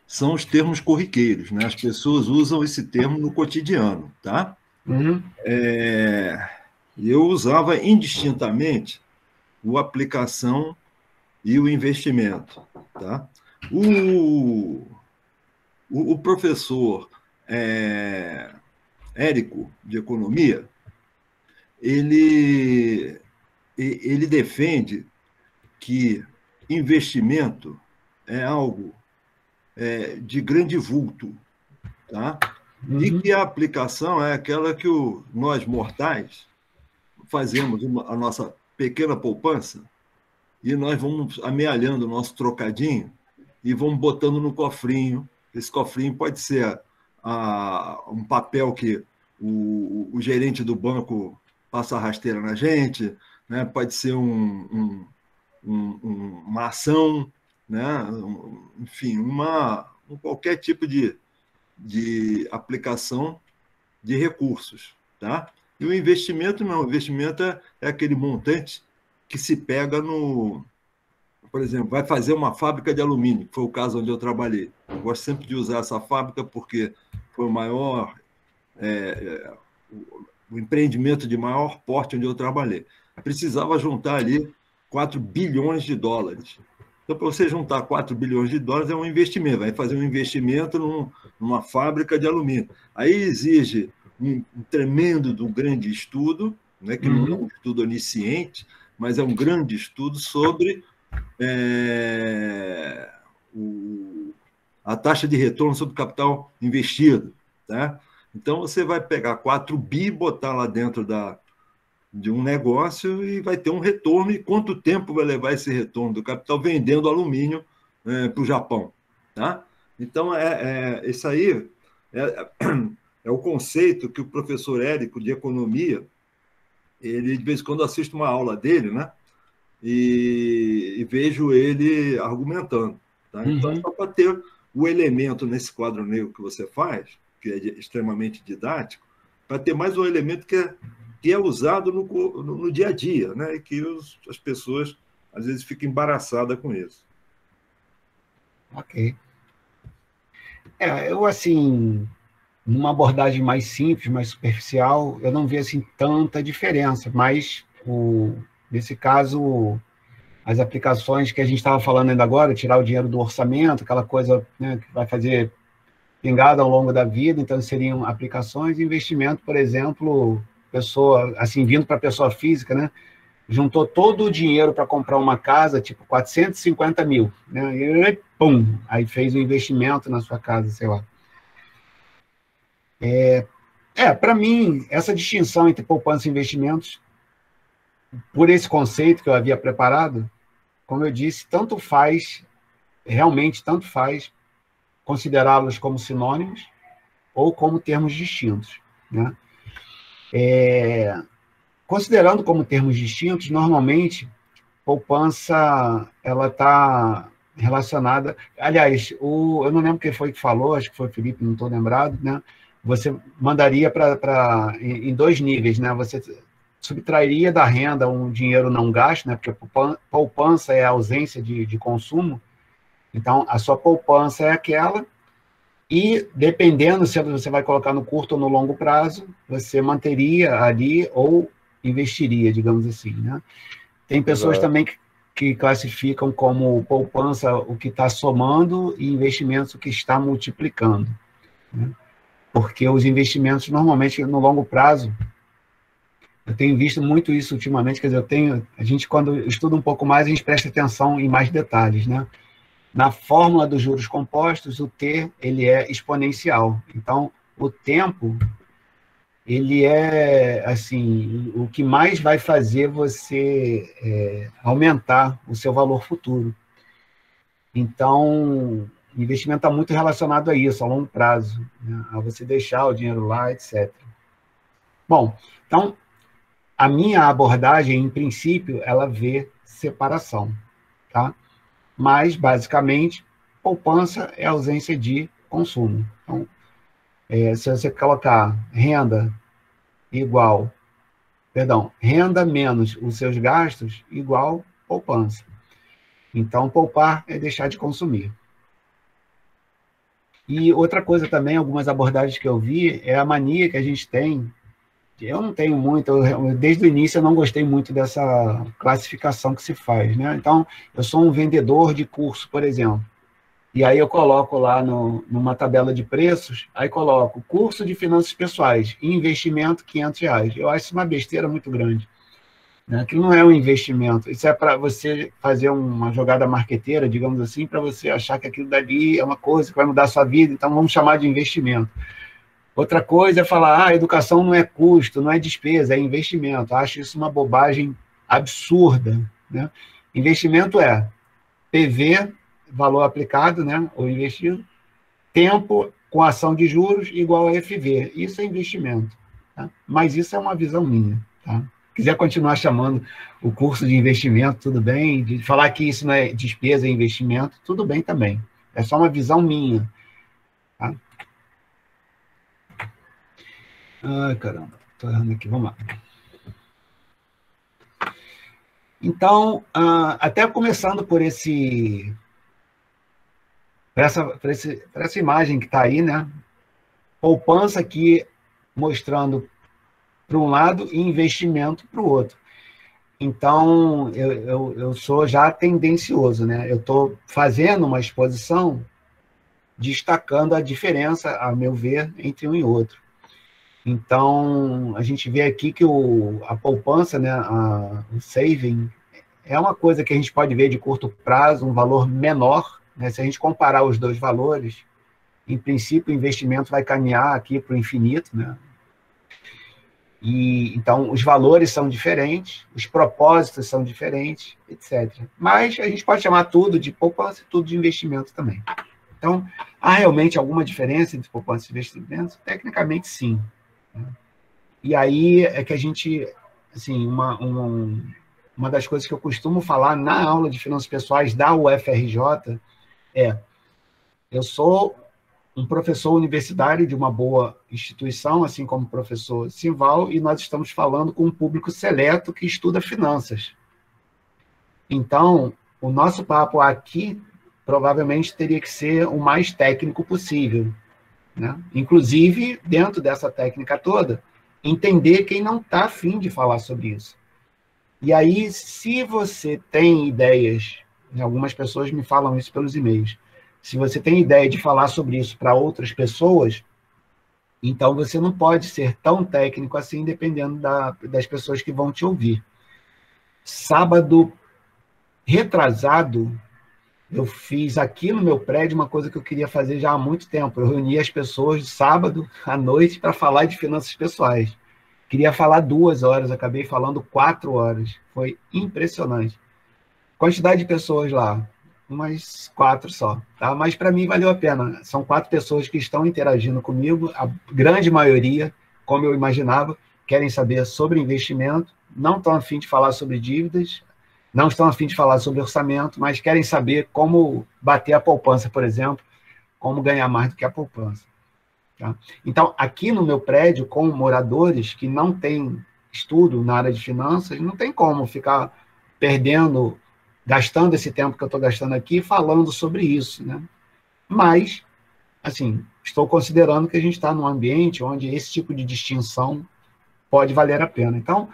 B: são os termos corriqueiros, né? As pessoas usam esse termo no cotidiano, tá?
A: Uhum.
B: Eu usava indistintamente o aplicação e o investimento, tá? O professor Érico, de economia, ele defende que investimento é algo de grande vulto, tá?
A: Uhum.
B: E que a aplicação é aquela que nós mortais fazemos a nossa pequena poupança e nós vamos amealhando o nosso trocadinho e vamos botando no cofrinho. Esse cofrinho pode ser um papel que o gerente do banco passa a rasteira na gente, né? Pode ser uma ação, né? Enfim, qualquer tipo de aplicação de recursos, tá? E o investimento não, o investimento é aquele montante que se pega por exemplo, vai fazer uma fábrica de alumínio, que foi o caso onde eu trabalhei. Eu gosto sempre de usar essa fábrica porque foi o maior, o empreendimento de maior porte onde eu trabalhei. Precisava juntar ali 4 bilhões de dólares. Então, para você juntar 4 bilhões de dólares é um investimento, vai fazer um investimento numa fábrica de alumínio. Aí exige um tremendo, grande estudo, né, que não é um estudo onisciente, mas é um grande estudo sobre a taxa de retorno sobre o capital investido, tá? Então, você vai pegar 4 bi, botar lá dentro de um negócio e vai ter um retorno. E quanto tempo vai levar esse retorno do capital vendendo alumínio para o Japão, tá? Então, isso aí é o conceito que o professor Érico, de economia, ele, de vez em quando, assisto uma aula dele, né? E vejo ele argumentando, tá? Então, só para ter o elemento nesse quadro negro que você faz, que é extremamente didático, para ter mais um elemento que que é usado no dia a dia, né? E que as pessoas, às vezes, ficam embaraçadas com isso.
A: Ok. Eu, assim, numa abordagem mais simples, mais superficial, eu não vejo, assim, tanta diferença, mas, nesse caso, as aplicações que a gente estava falando ainda agora, tirar o dinheiro do orçamento, aquela coisa, né, que vai fazer pingada ao longo da vida, então seriam aplicações de investimento, por exemplo, pessoa, assim, vindo para a pessoa física, né, juntou todo o dinheiro para comprar uma casa, tipo 450 mil, né, e pum, aí fez o investimento na sua casa, sei lá. Para mim, essa distinção entre poupança e investimentos, por esse conceito que eu havia preparado, como eu disse, tanto faz, realmente tanto faz, considerá-los como sinônimos ou como termos distintos, né? Considerando como termos distintos, normalmente, poupança ela está relacionada... Aliás, eu não lembro quem foi que falou, acho que foi o Felipe, não estou lembrado, né? Você mandaria em dois níveis, né? Você subtrairia da renda um dinheiro não gasto, né? Porque poupança é a ausência de consumo, então a sua poupança é aquela. E, dependendo se você vai colocar no curto ou no longo prazo, você manteria ali ou investiria, digamos assim, né? Tem pessoas
D: Exato.
A: também que classificam como poupança o que está somando e investimentos o que está multiplicando, né? Porque os investimentos, normalmente, no longo prazo, eu tenho visto muito isso ultimamente, quer dizer, a gente, quando estuda um pouco mais, a gente presta atenção em mais detalhes, né? Na fórmula dos juros compostos, o T ele é exponencial. Então, o tempo ele é assim o que mais vai fazer você aumentar o seu valor futuro. Então, o investimento está muito relacionado a isso, a longo prazo, né? A você deixar o dinheiro lá, etc. Bom, então, a minha abordagem, em princípio, ela vê separação, tá? Mas, basicamente, poupança é ausência de consumo. Então, se você colocar renda menos os seus gastos, igual poupança. Então, poupar é deixar de consumir. E outra coisa também, algumas abordagens que eu vi, é a mania que a gente tem. Eu não tenho muito, desde o início eu não gostei muito dessa classificação que se faz, né? Então, eu sou um vendedor de curso, por exemplo. E aí eu coloco lá numa tabela de preços, aí coloco curso de finanças pessoais, investimento R$ 500. Eu acho isso uma besteira muito grande, né? Aquilo não é um investimento, isso é para você fazer uma jogada marqueteira, digamos assim, para você achar que aquilo dali é uma coisa que vai mudar a sua vida, então vamos chamar de investimento. Outra coisa é falar, educação não é custo, não é despesa, é investimento. Eu acho isso uma bobagem absurda, né? Investimento é PV, valor aplicado, né, ou investido, tempo com ação de juros igual a FV. Isso é investimento, tá? Mas isso é uma visão minha, tá? Quiser continuar chamando o curso de investimento, tudo bem. De falar que isso não é despesa, é investimento, tudo bem também. É só uma visão minha, tá? Ai, caramba, estou errando aqui, vamos lá. Então, até começando por essa imagem que está aí, né? Poupança aqui mostrando para um lado e investimento para o outro. Então, eu sou já tendencioso, né? Eu estou fazendo uma exposição destacando a diferença, a meu ver, entre um e outro. Então, a gente vê aqui que a poupança, né, o saving, é uma coisa que a gente pode ver de curto prazo, um valor menor, né? Se a gente comparar os dois valores, em princípio, o investimento vai caminhar aqui para o infinito, né? E, então, os valores são diferentes, os propósitos são diferentes, etc. Mas a gente pode chamar tudo de poupança e tudo de investimento também. Então, há realmente alguma diferença entre poupança e investimento? Tecnicamente, sim. E aí é que a gente, assim, uma das coisas que eu costumo falar na aula de finanças pessoais da UFRJ é: eu sou um professor universitário de uma boa instituição, assim como o professor Simval, e nós estamos falando com um público seleto que estuda finanças. Então, o nosso papo aqui provavelmente teria que ser o mais técnico possível, né? Inclusive, dentro dessa técnica toda, entender quem não está afim de falar sobre isso. E aí, se você tem ideias, algumas pessoas me falam isso pelos e-mails, se você tem ideia de falar sobre isso para outras pessoas, então você não pode ser tão técnico assim, dependendo das pessoas que vão te ouvir. Sábado retrasado, eu fiz aqui no meu prédio uma coisa que eu queria fazer já há muito tempo. Eu reuni as pessoas sábado à noite para falar de finanças pessoais. Queria falar 2 horas, acabei falando 4 horas. Foi impressionante. Quantidade de pessoas lá, umas 4 só, tá? Mas para mim valeu a pena. São 4 pessoas que estão interagindo comigo, a grande maioria, como eu imaginava, querem saber sobre investimento, não estão a fim de falar sobre dívidas, não estão a fim de falar sobre orçamento, mas querem saber como bater a poupança, por exemplo, como ganhar mais do que a poupança. Tá? Então, aqui no meu prédio, com moradores que não têm estudo na área de finanças, não tem como ficar gastando esse tempo que eu estou gastando aqui falando sobre isso, né? Mas, assim, estou considerando que a gente está num ambiente onde esse tipo de distinção pode valer a pena. Então,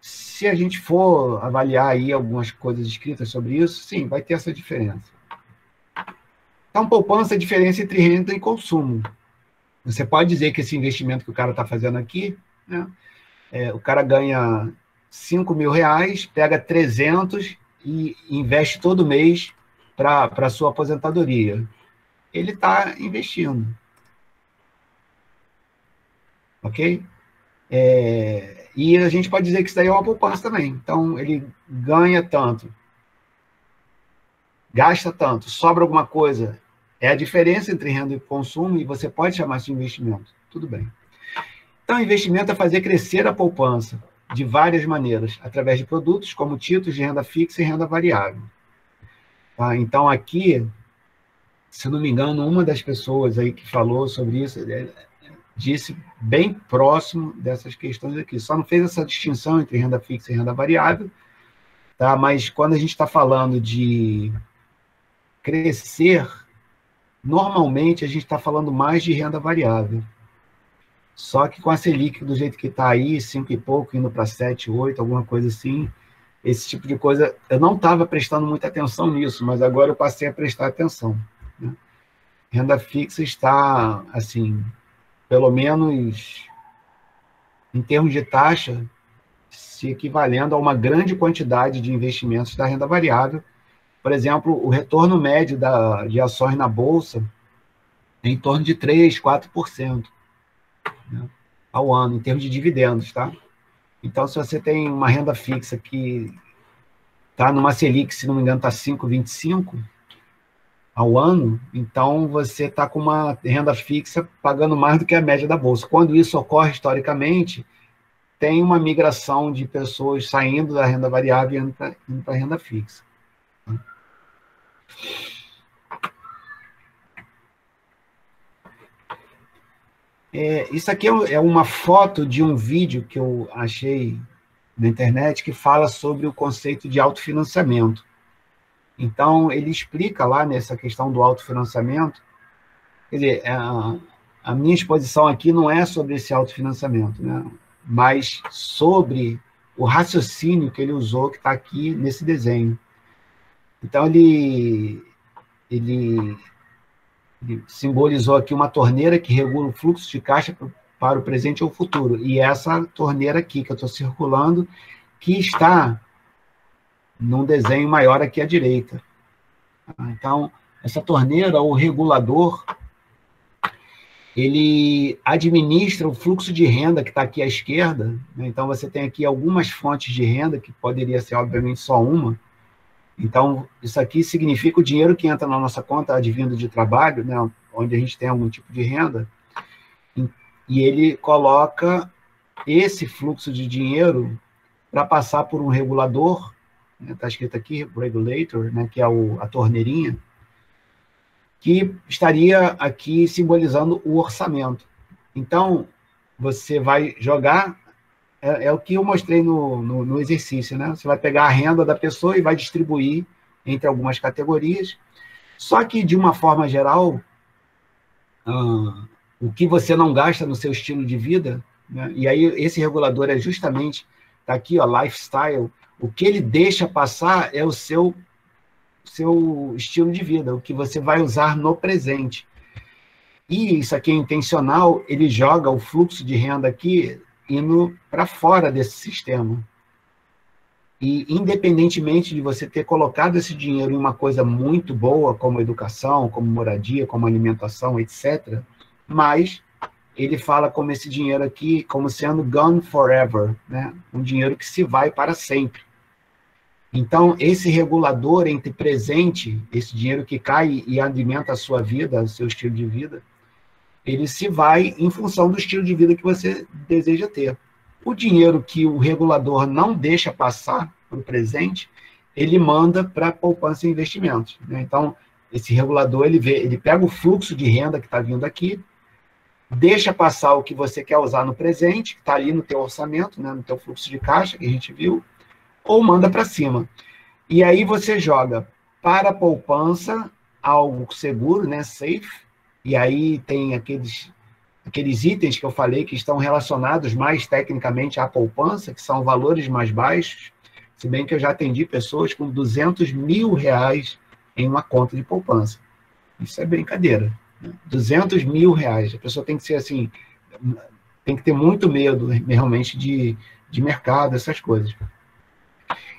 A: se a gente for avaliar aí algumas coisas escritas sobre isso, sim, vai ter essa diferença. Então, poupança é a diferença entre renda e consumo. Você pode dizer que esse investimento que o cara está fazendo aqui, né, o cara ganha 5 mil reais, pega 300 e investe todo mês para a sua aposentadoria. Ele está investindo. Ok? E a gente pode dizer que isso daí é uma poupança também. Então, ele ganha tanto, gasta tanto, sobra alguma coisa. É a diferença entre renda e consumo, e você pode chamar isso de investimento. Tudo bem. Então, investimento é fazer crescer a poupança de várias maneiras, através de produtos como títulos de renda fixa e renda variável. Tá? Então, aqui, se não me engano, uma das pessoas aí que falou sobre isso disse bem próximo dessas questões aqui. Só não fez essa distinção entre renda fixa e renda variável, tá? Mas quando a gente está falando de crescer, normalmente a gente está falando mais de renda variável. Só que com a Selic do jeito que está aí, 5 e pouco, indo para 7, 8, alguma coisa assim, esse tipo de coisa, eu não estava prestando muita atenção nisso, mas agora eu passei a prestar atenção, né? Renda fixa está, assim, pelo menos em termos de taxa, se equivalendo a uma grande quantidade de investimentos da renda variável. Por exemplo, o retorno médio de ações na Bolsa é em torno de 3%, 4%, né, ao ano, em termos de dividendos, tá? Então, se você tem uma renda fixa que está numa Selic, se não me engano, está 5,25 ao ano, então você está com uma renda fixa pagando mais do que a média da Bolsa. Quando isso ocorre historicamente, tem uma migração de pessoas saindo da renda variável e indo para a renda fixa. Isso aqui é uma foto de um vídeo que eu achei na internet que fala sobre o conceito de autofinanciamento. Então, ele explica lá nessa questão do autofinanciamento, quer dizer, a minha exposição aqui não é sobre esse autofinanciamento, né, mas sobre o raciocínio que ele usou, que está aqui nesse desenho. Então, ele simbolizou aqui uma torneira que regula o fluxo de caixa para o presente ou o futuro. E essa torneira aqui que eu estou circulando, que está num desenho maior aqui à direita. Então, essa torneira, ou regulador, ele administra o fluxo de renda que está aqui à esquerda, né? Então, você tem aqui algumas fontes de renda, que poderia ser, obviamente, só uma. Então, isso aqui significa o dinheiro que entra na nossa conta advindo de trabalho, né, onde a gente tem algum tipo de renda, e ele coloca esse fluxo de dinheiro para passar por um regulador, está escrito aqui, regulator, né, que é a torneirinha, que estaria aqui simbolizando o orçamento. Então, você vai jogar, é o que eu mostrei no exercício, né? Você vai pegar a renda da pessoa e vai distribuir entre algumas categorias, só que, de uma forma geral, o que você não gasta no seu estilo de vida, né? E aí esse regulador é justamente, está aqui, ó, lifestyle, o que ele deixa passar é o seu estilo de vida, o que você vai usar no presente. E isso aqui é intencional, ele joga o fluxo de renda aqui indo para fora desse sistema. E, independentemente de você ter colocado esse dinheiro em uma coisa muito boa, como educação, como moradia, como alimentação, etc., mas ele fala como esse dinheiro aqui, como sendo gone forever, né? Um dinheiro que se vai para sempre. Então, esse regulador entre presente, esse dinheiro que cai e alimenta a sua vida, o seu estilo de vida, ele se vai em função do estilo de vida que você deseja ter. O dinheiro que o regulador não deixa passar para o presente, ele manda para poupança e investimentos, né? Então, esse regulador, ele pega o fluxo de renda que está vindo aqui, deixa passar o que você quer usar no presente, que está ali no teu orçamento, né, no teu fluxo de caixa, que a gente viu, ou manda para cima. E aí você joga para a poupança algo seguro, né, safe, e aí tem aqueles itens que eu falei que estão relacionados mais tecnicamente à poupança, que são valores mais baixos, se bem que eu já atendi pessoas com 200 mil reais em uma conta de poupança. Isso é brincadeira. 200 mil reais. A pessoa tem que ser assim, tem que ter muito medo realmente de mercado, essas coisas.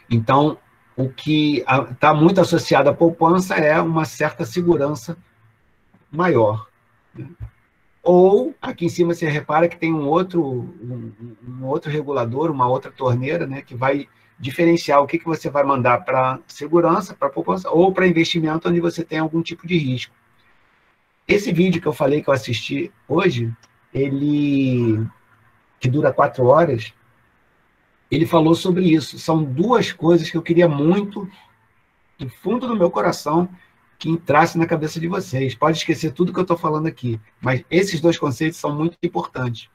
A: Então, o que está muito associado à poupança é uma certa segurança maior. Ou, aqui em cima você repara que tem um outro regulador, uma outra torneira, né, que vai diferenciar o que você vai mandar para segurança, para poupança, ou para investimento, onde você tem algum tipo de risco. Esse vídeo que eu falei que eu assisti hoje, que dura 4 horas, ele falou sobre isso. São duas coisas que eu queria muito, do fundo do meu coração, que entrasse na cabeça de vocês. Pode esquecer tudo que eu estou falando aqui, mas esses dois conceitos são muito importantes.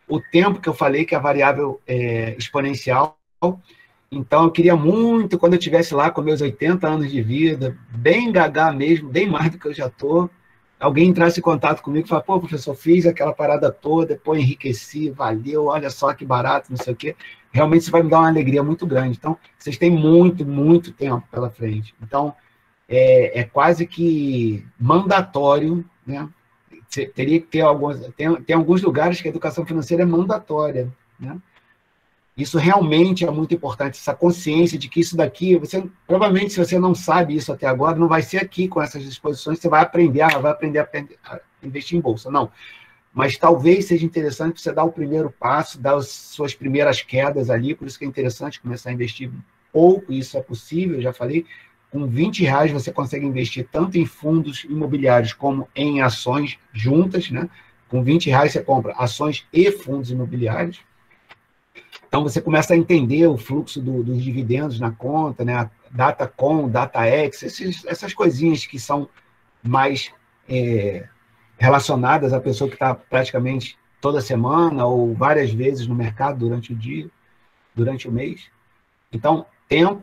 A: O tempo que eu falei, que é a variável exponencial, então eu queria muito, quando eu estivesse lá com meus 80 anos de vida, bem gagá mesmo, bem mais do que eu já estou, alguém entrasse em contato comigo e falasse, pô, professor, fiz aquela parada toda, pô, enriqueci, valeu, olha só que barato, não sei o quê. Realmente isso vai me dar uma alegria muito grande. Então, vocês têm muito, muito tempo pela frente. Então, é quase que mandatório, né? Teria que ter tem alguns lugares que a educação financeira é mandatória, né? Isso realmente é muito importante, essa consciência de que isso daqui, provavelmente, se você não sabe isso até agora, não vai ser aqui com essas exposições, você vai aprender a investir em bolsa, não. Mas talvez seja interessante você dar o primeiro passo, dar as suas primeiras quedas ali, por isso que é interessante começar a investir pouco, isso é possível, eu já falei, com 20 reais você consegue investir tanto em fundos imobiliários como em ações juntas, né? Com 20 reais você compra ações e fundos imobiliários. Então, você começa a entender o fluxo dos dividendos na conta, né? DataCom, DataX, essas coisinhas que são mais relacionadas à pessoa que está praticamente toda semana ou várias vezes no mercado durante o dia, durante o mês. Então, tempo.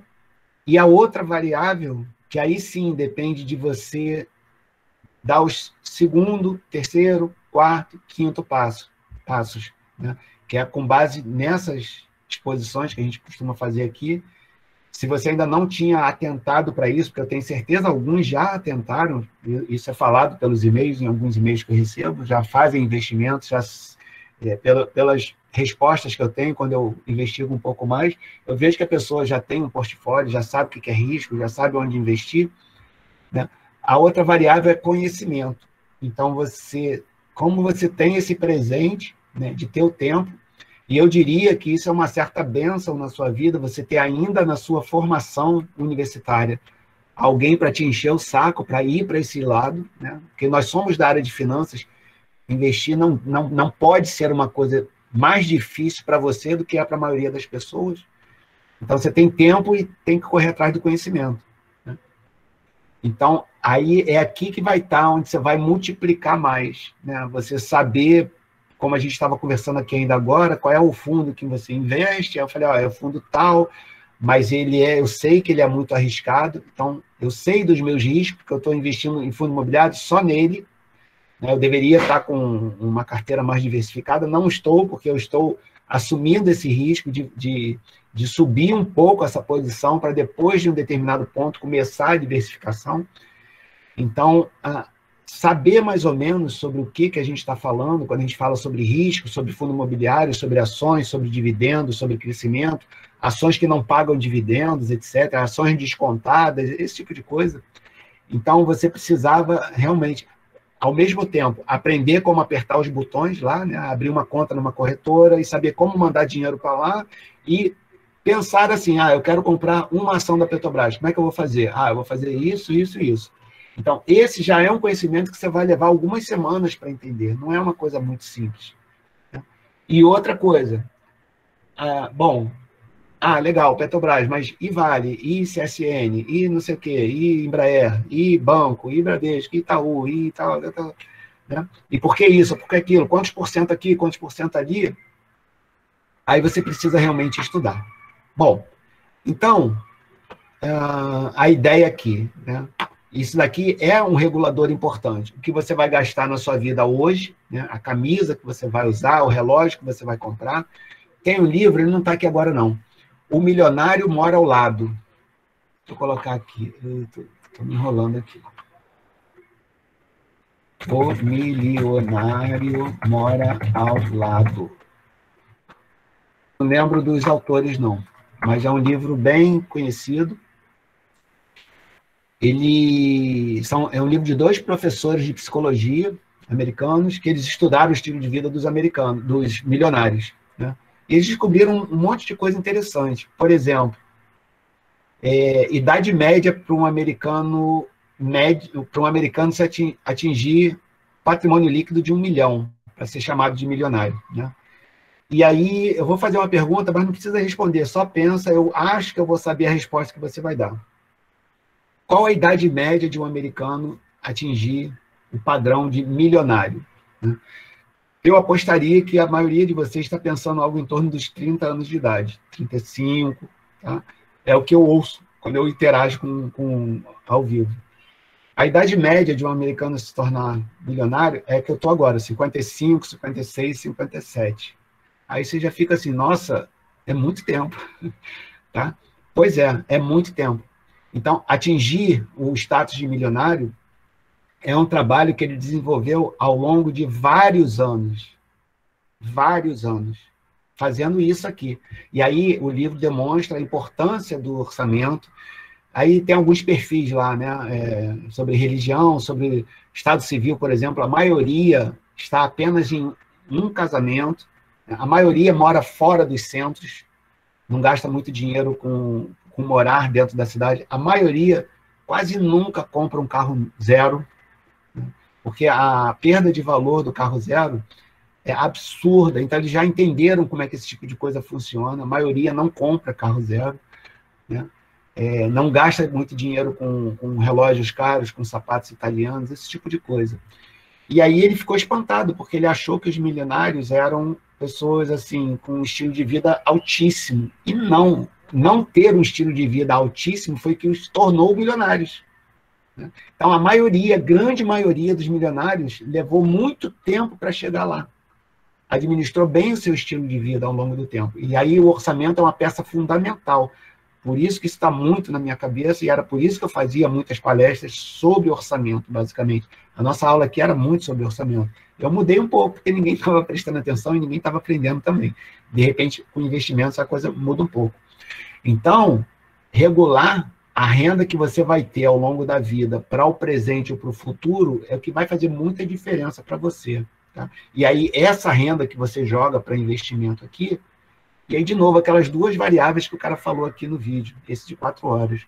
A: E a outra variável, que aí sim depende de você dar os segundo, terceiro, quarto, quinto passos, né? Que é com base nessas exposições que a gente costuma fazer aqui. Se você ainda não tinha atentado para isso, porque eu tenho certeza alguns já atentaram, isso é falado pelos e-mails, em alguns e-mails que eu recebo, já fazem investimentos, já, pelas respostas que eu tenho quando eu investigo um pouco mais, eu vejo que a pessoa já tem um portfólio, já sabe o que é risco, já sabe onde investir, né? A outra variável é conhecimento. Então, como você tem esse presente, né, de ter o tempo, e eu diria que isso é uma certa bênção na sua vida, você ter ainda na sua formação universitária alguém para te encher o saco, para ir para esse lado, né? Porque nós somos da área de finanças, investir não pode ser uma coisa mais difícil para você do que é para a maioria das pessoas. Então, você tem tempo e tem que correr atrás do conhecimento, né? Então, aí é aqui que vai estar onde você vai multiplicar mais, né? Você saber, como a gente estava conversando aqui ainda agora, qual é o fundo que você investe. Aí eu falei, ó, é o fundo tal, mas eu sei que ele é muito arriscado, então eu sei dos meus riscos, porque eu estou investindo em fundo imobiliário só nele, né? Eu deveria estar com uma carteira mais diversificada, não estou, porque eu estou assumindo esse risco de subir um pouco essa posição para depois de um determinado ponto começar a diversificação. Então, saber mais ou menos sobre o que a gente está falando, quando a gente fala sobre risco, sobre fundo imobiliário, sobre ações, sobre dividendos, sobre crescimento, ações que não pagam dividendos, etc., ações descontadas, esse tipo de coisa. Então, você precisava realmente, ao mesmo tempo, aprender como apertar os botões lá, né? Abrir uma conta numa corretora e saber como mandar dinheiro para lá e pensar assim, eu quero comprar uma ação da Petrobras, como é que eu vou fazer? Eu vou fazer isso, isso e isso. Então, esse já é um conhecimento que você vai levar algumas semanas para entender, não é uma coisa muito simples, né? E outra coisa, legal, Petrobras, mas e Vale, e CSN, e não sei o quê, e Embraer, e Banco, e Bradesco, e Itaú, e tal, né? E por que isso, por que aquilo, quantos por cento aqui, quantos por cento ali? Aí você precisa realmente estudar. Bom, então, a ideia aqui, né? Isso daqui é um regulador importante. O que você vai gastar na sua vida hoje, né? A camisa que você vai usar, o relógio que você vai comprar. Tem um livro, ele não está aqui agora, não. O Milionário Mora ao Lado. Deixa eu colocar aqui. Estou me enrolando aqui. O Milionário Mora ao Lado. Não lembro dos autores, não. Mas é um livro bem conhecido. É um livro de 2 professores de psicologia americanos que eles estudaram o estilo de vida dos americanos, dos milionários, né? E eles descobriram um monte de coisa interessante. Por exemplo, idade média para um americano se atingir patrimônio líquido de 1 milhão para ser chamado de milionário, né? E aí eu vou fazer uma pergunta, mas não precisa responder, só pensa, eu acho que eu vou saber a resposta que você vai dar. Qual a idade média de um americano atingir o padrão de milionário, né? Eu apostaria que a maioria de vocês está pensando algo em torno dos 30 anos de idade, 35, tá? É o que eu ouço quando eu interajo ao vivo. A idade média de um americano se tornar milionário é que eu estou agora, 55, 56, 57. Aí você já fica assim, nossa, é muito tempo, tá? Pois é muito tempo. Então, atingir o status de milionário é um trabalho que ele desenvolveu ao longo de vários anos, fazendo isso aqui. E aí o livro demonstra a importância do orçamento. Aí tem alguns perfis lá, né? Sobre religião, sobre estado civil, por exemplo. A maioria está apenas em um casamento. A maioria mora fora dos centros, não gasta muito dinheiro com morar dentro da cidade. A maioria quase nunca compra um carro zero, né? Porque a perda de valor do carro zero é absurda. Então, eles já entenderam como é que esse tipo de coisa funciona. A maioria não compra carro zero, né? Não gasta muito dinheiro com relógios caros, com sapatos italianos, esse tipo de coisa. E aí ele ficou espantado, porque ele achou que os milionários eram pessoas assim com um estilo de vida altíssimo. E não ter um estilo de vida altíssimo foi que os tornou milionários, né? Então, a grande maioria dos milionários levou muito tempo para chegar lá. Administrou bem o seu estilo de vida ao longo do tempo. E aí o orçamento é uma peça fundamental. Por isso que isso está muito na minha cabeça, e era por isso que eu fazia muitas palestras sobre orçamento, basicamente. A nossa aula aqui era muito sobre orçamento. Eu mudei um pouco, porque ninguém estava prestando atenção e ninguém estava aprendendo também. De repente, com investimentos, a coisa muda um pouco. Então, regular a renda que você vai ter ao longo da vida para o presente ou para o futuro é o que vai fazer muita diferença para você, tá? E aí, essa renda que você joga para investimento aqui, e aí, de novo, aquelas 2 variáveis que o cara falou aqui no vídeo, esse de 4 horas.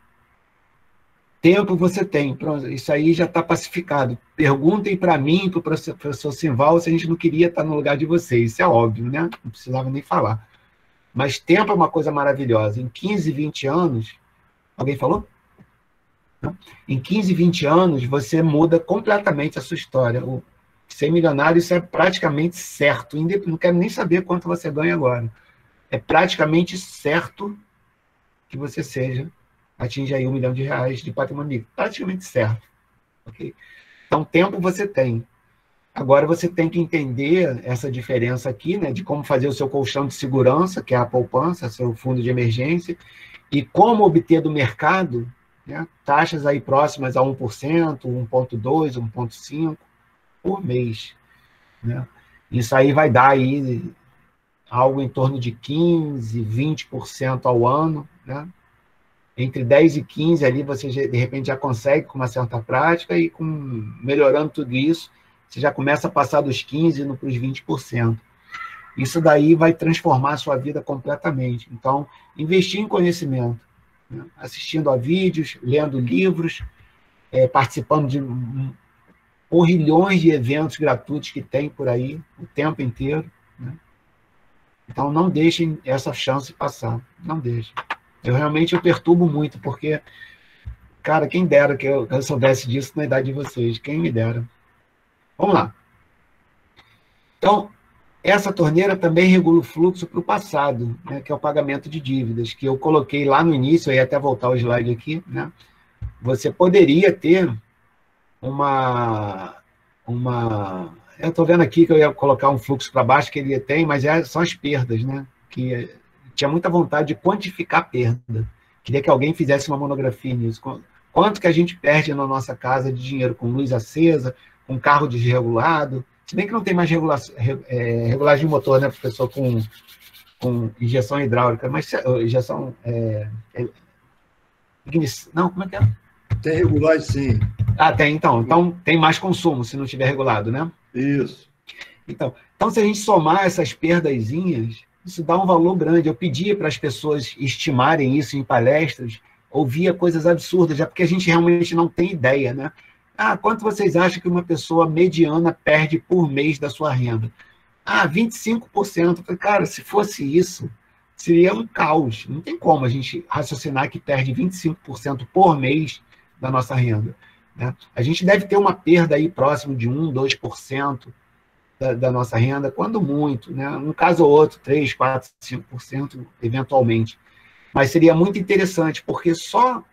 A: Tempo você tem, pronto, isso aí já está pacificado. Perguntem para mim, para o professor Simval, se a gente não queria estar no lugar de vocês. Isso é óbvio, né? Não precisava nem falar. Mas tempo é uma coisa maravilhosa. Em 15, 20 anos... Alguém falou? né? Em 15, 20 anos, você muda completamente a sua história. Ser milionário, isso é praticamente certo. Não quero nem saber quanto você ganha agora. É praticamente certo que você atinja aí R$ 1 milhão de patrimônio líquido. Praticamente certo. Okay? Então, tempo você tem. Agora você tem que entender essa diferença aqui, né, de como fazer o seu colchão de segurança, que é a poupança, seu fundo de emergência, e como obter do mercado, né, taxas aí próximas a 1%, 1,2%, 1,5% por mês. Né? Isso aí vai dar aí algo em torno de 15%, 20% ao ano, né? Entre 10 e 15 ali você de repente já consegue com uma certa prática e melhorando tudo isso, você já começa a passar dos 15 para os 20%. Isso daí vai transformar a sua vida completamente. Então, investir em conhecimento, né? Assistindo a vídeos, lendo livros, participando de porrilhões de eventos gratuitos que tem por aí, o tempo inteiro, né? Então, não deixem essa chance passar. Não deixem. Eu perturbo muito, porque, cara, quem dera que eu soubesse disso na idade de vocês. Quem me dera. Vamos lá. Então, essa torneira também regula o fluxo para o passado, né, que é o pagamento de dívidas, que eu coloquei lá no início, eu ia até voltar o slide aqui, né? Você poderia ter eu estou vendo aqui que eu ia colocar um fluxo para baixo que ele tem, mas são as perdas, né? Que tinha muita vontade de quantificar a perda. Queria que alguém fizesse uma monografia nisso. Quanto que a gente perde na nossa casa de dinheiro com luz acesa, com carro desregulado, se bem que não tem mais regulagem de motor, né, professor, com injeção hidráulica, mas injeção... não, como é que é?
B: Tem regulagem, sim.
A: Ah, tem, então. Então, tem mais consumo, se não tiver regulado, né?
B: Isso.
A: Então, se a gente somar essas perdazinhas, isso dá um valor grande. Eu pedia para as pessoas estimarem isso em palestras, ouvia coisas absurdas, já porque a gente realmente não tem ideia, né? Ah, quanto vocês acham que uma pessoa mediana perde por mês da sua renda? Ah, 25%. Eu falei, cara, se fosse isso, seria um caos. Não tem como a gente raciocinar que perde 25% por mês da nossa renda, né? A gente deve ter uma perda aí próximo de 1%, 2% da nossa renda, quando muito, né? Um caso ou outro, 3%, 4%, 5%, eventualmente. Mas seria muito interessante, porque só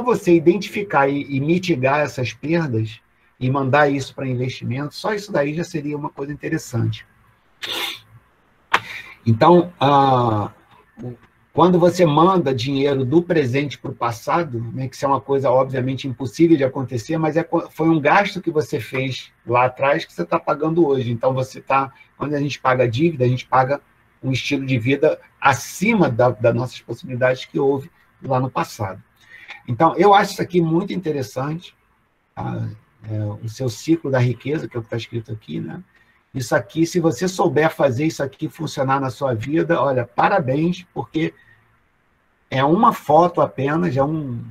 A: você identificar e mitigar essas perdas e mandar isso para investimento, só isso daí já seria uma coisa interessante. Então, quando você manda dinheiro do presente para o passado, né, que isso é uma coisa, obviamente, impossível de acontecer, mas foi um gasto que você fez lá atrás que você está pagando hoje. Então, quando a gente paga dívida, a gente paga um estilo de vida acima das nossas possibilidades que houve lá no passado. Então, eu acho isso aqui muito interessante, o seu ciclo da riqueza, que é o que está escrito aqui, né? Isso aqui, se você souber fazer isso aqui funcionar na sua vida, olha, parabéns, porque é uma foto apenas, é um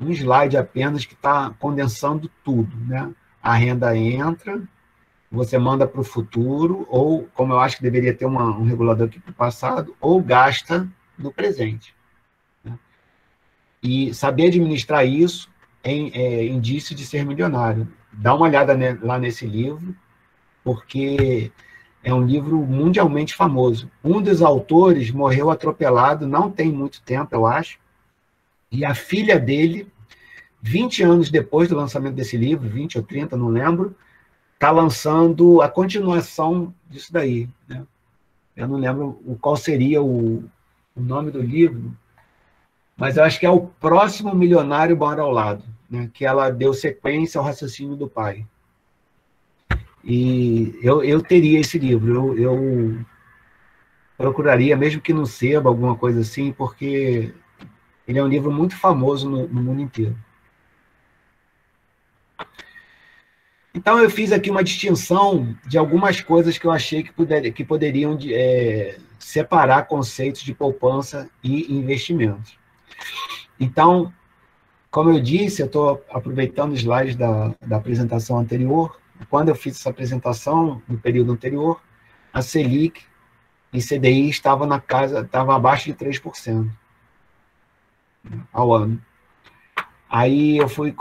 A: slide apenas que está condensando tudo, né? A renda entra, você manda para o futuro, ou, como eu acho que deveria ter um regulador aqui para o passado, ou gasta no presente. Né? E saber administrar isso é indício de ser milionário. Dá uma olhada lá nesse livro, porque é um livro mundialmente famoso. Um dos autores morreu atropelado, não tem muito tempo, eu acho, e a filha dele, 20 anos depois do lançamento desse livro, 20 ou 30, não lembro, está lançando a continuação disso daí. Né? Eu não lembro qual seria o nome do livro, mas eu acho que é O Próximo Milionário Mora ao Lado, né? Que ela deu sequência ao raciocínio do pai. E eu teria esse livro, eu procuraria, mesmo que no sebo, alguma coisa assim, porque ele é um livro muito famoso no mundo inteiro. Então, eu fiz aqui uma distinção de algumas coisas que eu achei que poderiam separar conceitos de poupança e investimentos. Então, como eu disse, eu estou aproveitando os slides da apresentação anterior. Quando eu fiz essa apresentação, no período anterior, a Selic e CDI estava abaixo de 3% ao ano. Aí eu fui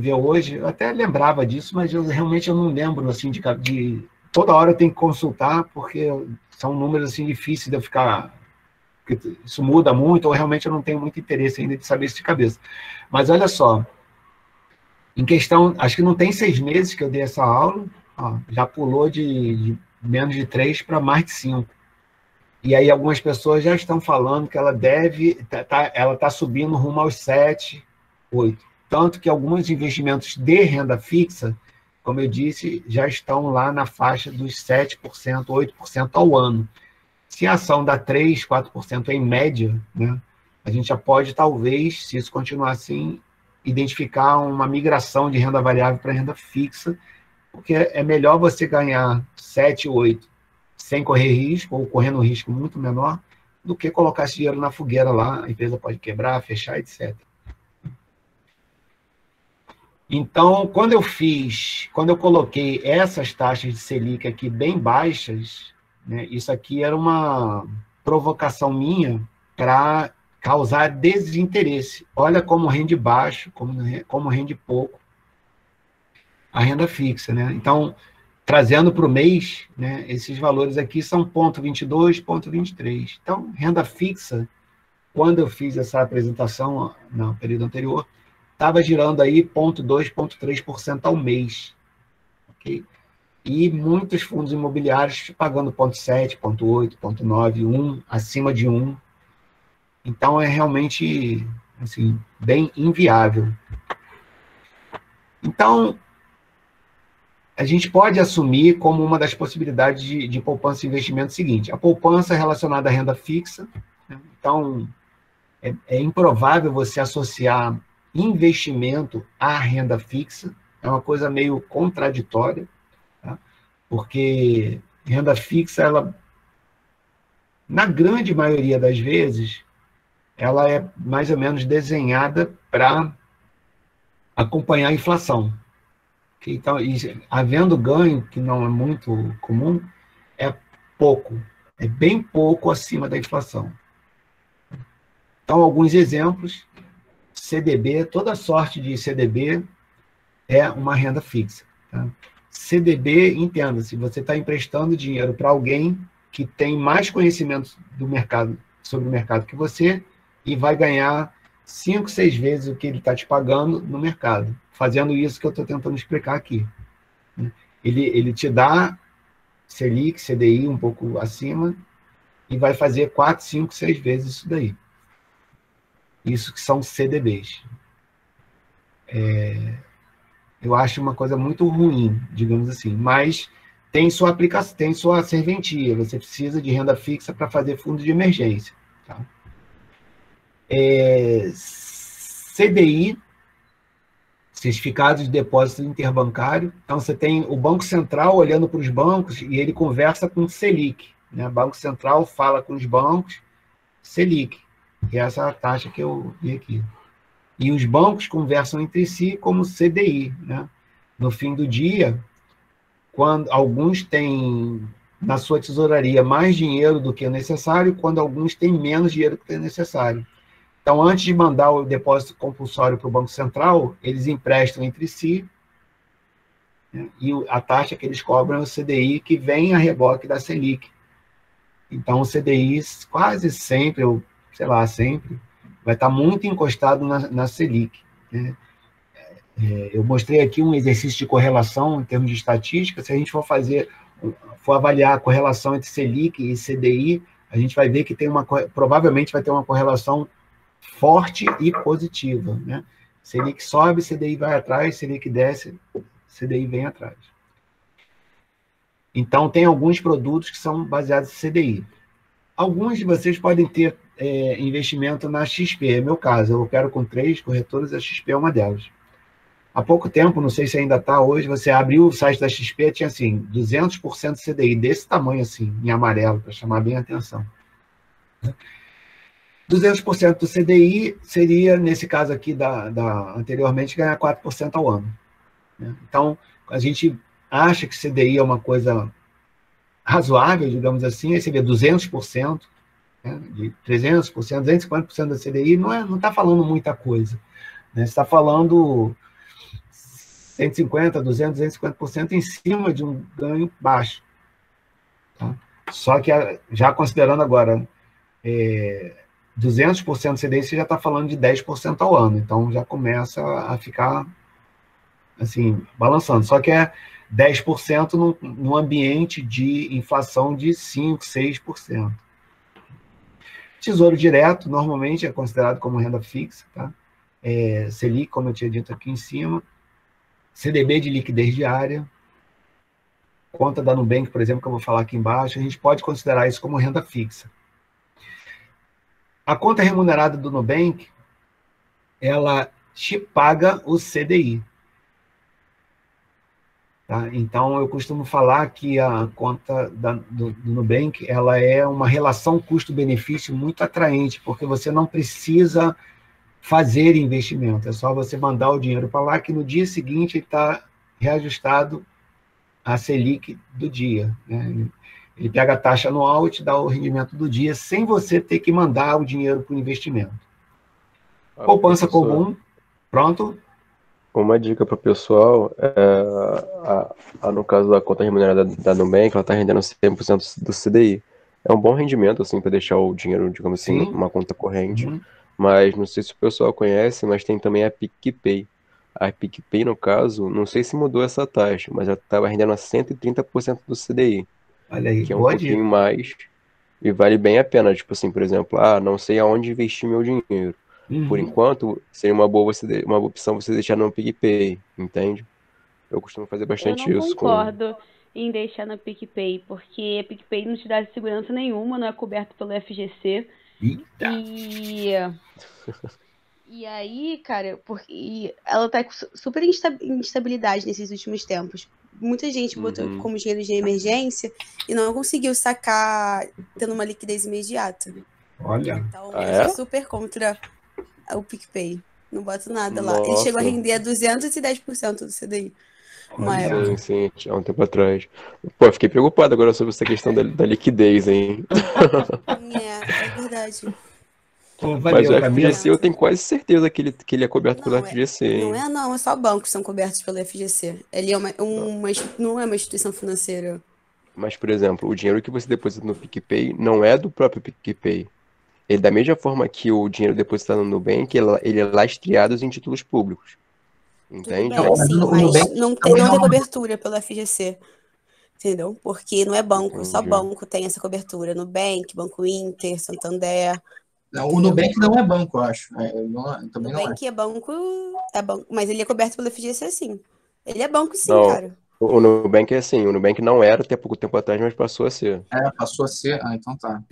A: ver hoje, eu até lembrava disso, mas realmente eu não lembro, assim, toda hora eu tenho que consultar, porque são números, assim, difíceis de eu ficar... Porque isso muda muito, ou realmente eu não tenho muito interesse ainda de saber isso de cabeça. Mas olha só, em questão, acho que não tem 6 meses que eu dei essa aula, ó, já pulou de menos de 3 para mais de 5. E aí algumas pessoas já estão falando que ela ela está subindo rumo aos 7, 8. Tanto que alguns investimentos de renda fixa, como eu disse, já estão lá na faixa dos 7%, 8% ao ano. Se a ação dá 3%, 4% em média, né, a gente já pode, talvez, se isso continuar assim, identificar uma migração de renda variável para renda fixa, porque é melhor você ganhar 7, 8 sem correr risco, ou correndo um risco muito menor, do que colocar esse dinheiro na fogueira lá, a empresa pode quebrar, fechar, etc. Então, quando eu coloquei essas taxas de Selic aqui bem baixas, né, isso aqui era uma provocação minha para causar desinteresse. Olha como rende baixo, como rende pouco a renda fixa, né? Então, trazendo para o mês, né, esses valores aqui são 0,22, 0,23. Então, renda fixa, quando eu fiz essa apresentação no período anterior, estava girando aí 0,2, 0,3% ao mês. Okay? E muitos fundos imobiliários pagando 0,7, 0,8, 0,9, 1, acima de 1. Então, é realmente assim, bem inviável. Então, a gente pode assumir como uma das possibilidades de poupança e investimento o seguinte: a poupança relacionada à renda fixa. Né? Então, é improvável você associar investimento à renda fixa, é uma coisa meio contraditória, tá? Porque renda fixa, ela, na grande maioria das vezes, ela é mais ou menos desenhada para acompanhar a inflação. Então, havendo ganho, que não é muito comum, é pouco, é bem pouco acima da inflação. Então, alguns exemplos: CDB, toda sorte de CDB é uma renda fixa. Tá? CDB, entenda-se, você está emprestando dinheiro para alguém que tem mais conhecimento do mercado, sobre o mercado que você, e vai ganhar 5, 6 vezes o que ele está te pagando no mercado, fazendo isso que eu estou tentando explicar aqui. Ele te dá Selic, CDI um pouco acima, e vai fazer 4, 5, 6 vezes isso daí. Isso que são CDBs. Eu acho uma coisa muito ruim, digamos assim, mas tem sua aplicação, tem sua serventia. Você precisa de renda fixa para fazer fundo de emergência. Tá? CDI, Certificados de Depósito Interbancário. Então, você tem o Banco Central olhando para os bancos e ele conversa com o Selic. Né? O Banco Central fala com os bancos, Selic, que é essa taxa que eu vi aqui. E os bancos conversam entre si como CDI. Né? No fim do dia, quando alguns têm na sua tesouraria mais dinheiro do que é necessário, quando alguns têm menos dinheiro do que é necessário. Então, antes de mandar o depósito compulsório para o Banco Central, eles emprestam entre si, né, e a taxa que eles cobram é o CDI, que vem a reboque da Selic. Então, o CDI quase sempre, ou sei lá, sempre, vai estar muito encostado na Selic. Né? Eu mostrei aqui um exercício de correlação em termos de estatística. Se a gente for avaliar a correlação entre Selic e CDI, a gente vai ver que provavelmente vai ter uma correlação forte e positiva. Né? Selic sobe, CDI vai atrás, Selic desce, CDI vem atrás. Então, tem alguns produtos que são baseados em CDI. Alguns de vocês podem ter investimento na XP, é meu caso. Eu opero com 3 corretoras, a XP é uma delas. Há pouco tempo, não sei se ainda está hoje, você abriu o site da XP, tinha assim, 200% CDI, desse tamanho assim, em amarelo, para chamar bem a atenção. 200% do CDI seria, nesse caso aqui, anteriormente, ganhar 4% ao ano. Né? Então, a gente acha que CDI é uma coisa razoável, digamos assim, aí você vê 200%, né? De 300%, 250% da CDI, não está falando muita coisa. Né? Você está falando 150%, 200%, 250% em cima de um ganho baixo. Tá? Só que, já considerando agora 200% CDI, você já está falando de 10% ao ano. Então, já começa a ficar assim, balançando. Só que é 10% num ambiente de inflação de 5%, 6%. Tesouro direto, normalmente, é considerado como renda fixa. Tá? Selic, como eu tinha dito aqui em cima. CDB de liquidez diária. Conta da Nubank, por exemplo, que eu vou falar aqui embaixo. A gente pode considerar isso como renda fixa. A conta remunerada do Nubank, ela te paga o CDI. Tá? Então, eu costumo falar que a conta do Nubank, ela é uma relação custo-benefício muito atraente, porque você não precisa fazer investimento, é só você mandar o dinheiro para lá, que no dia seguinte está reajustado a Selic do dia. Né? Ele pega a taxa anual e te dá o rendimento do dia, sem você ter que mandar o dinheiro para o investimento. Poupança comum, pronto.
D: Uma dica para o pessoal, no caso da conta remunerada da Nubank, ela está rendendo 100% do CDI. É um bom rendimento, assim, para deixar o dinheiro, digamos assim, numa conta corrente.
A: Uhum.
D: Mas não sei se o pessoal conhece, mas tem também a PicPay. A PicPay, no caso, não sei se mudou essa taxa, mas ela estava rendendo a 130% do CDI,
A: Olha aí,
D: que é um
A: boa
D: pouquinho
A: dica.
D: mais e vale bem a pena. Tipo assim, por exemplo, não sei aonde investir meu dinheiro. Por
A: Uhum.
D: enquanto, seria uma boa opção você deixar no PicPay, entende? Eu costumo fazer
E: Eu
D: bastante
E: não
D: isso com...
E: concordo em deixar na PicPay, porque a PicPay não te dá segurança nenhuma, não é coberto pelo FGC.
A: Eita.
E: E aí, cara, porque ela tá com super instabilidade nesses últimos tempos. Muita gente botou
D: Uhum.
E: como dinheiro de emergência e não conseguiu sacar tendo uma liquidez imediata.
A: Olha.
E: Então,
D: Ah,
E: eu
D: é?
E: sou super contra o PicPay. Não boto nada lá. Ele chegou a
D: Nossa.
E: render a 210% do CDI. Uma
A: Olha.
E: época.
D: Sim, há um tempo atrás. Pô, eu fiquei preocupado agora sobre essa questão da liquidez, hein?
E: É verdade.
A: Pô,
D: Mas o
A: valeu, Camila.
D: FGC eu tenho quase certeza que ele é coberto pelo
E: Não,
D: FGC,
E: não
D: hein?
E: é não, é só bancos que são cobertos pelo FGC. Ele é não é uma instituição financeira.
D: Mas, por exemplo, o dinheiro que você deposita no PicPay não é do próprio PicPay. Ele, da mesma forma que o dinheiro depositado no Nubank, ele é lastreado em títulos públicos.
E: Tudo
D: Entende?
E: bem, sim,
A: O
E: mas
A: Nubank
E: não tem
A: também não.
E: cobertura pelo FGC, entendeu? Porque não é banco, só
D: Entendi.
E: banco tem essa cobertura. Nubank, Banco Inter, Santander.
F: Não, o Nubank não é banco, eu acho. Também não é.
E: Nubank é banco, mas ele é coberto pelo FGC, sim. Ele é banco, sim,
D: Não,
E: cara.
D: o Nubank é assim, o Nubank não era até pouco tempo atrás, mas passou a ser.
F: Passou a ser. Então tá.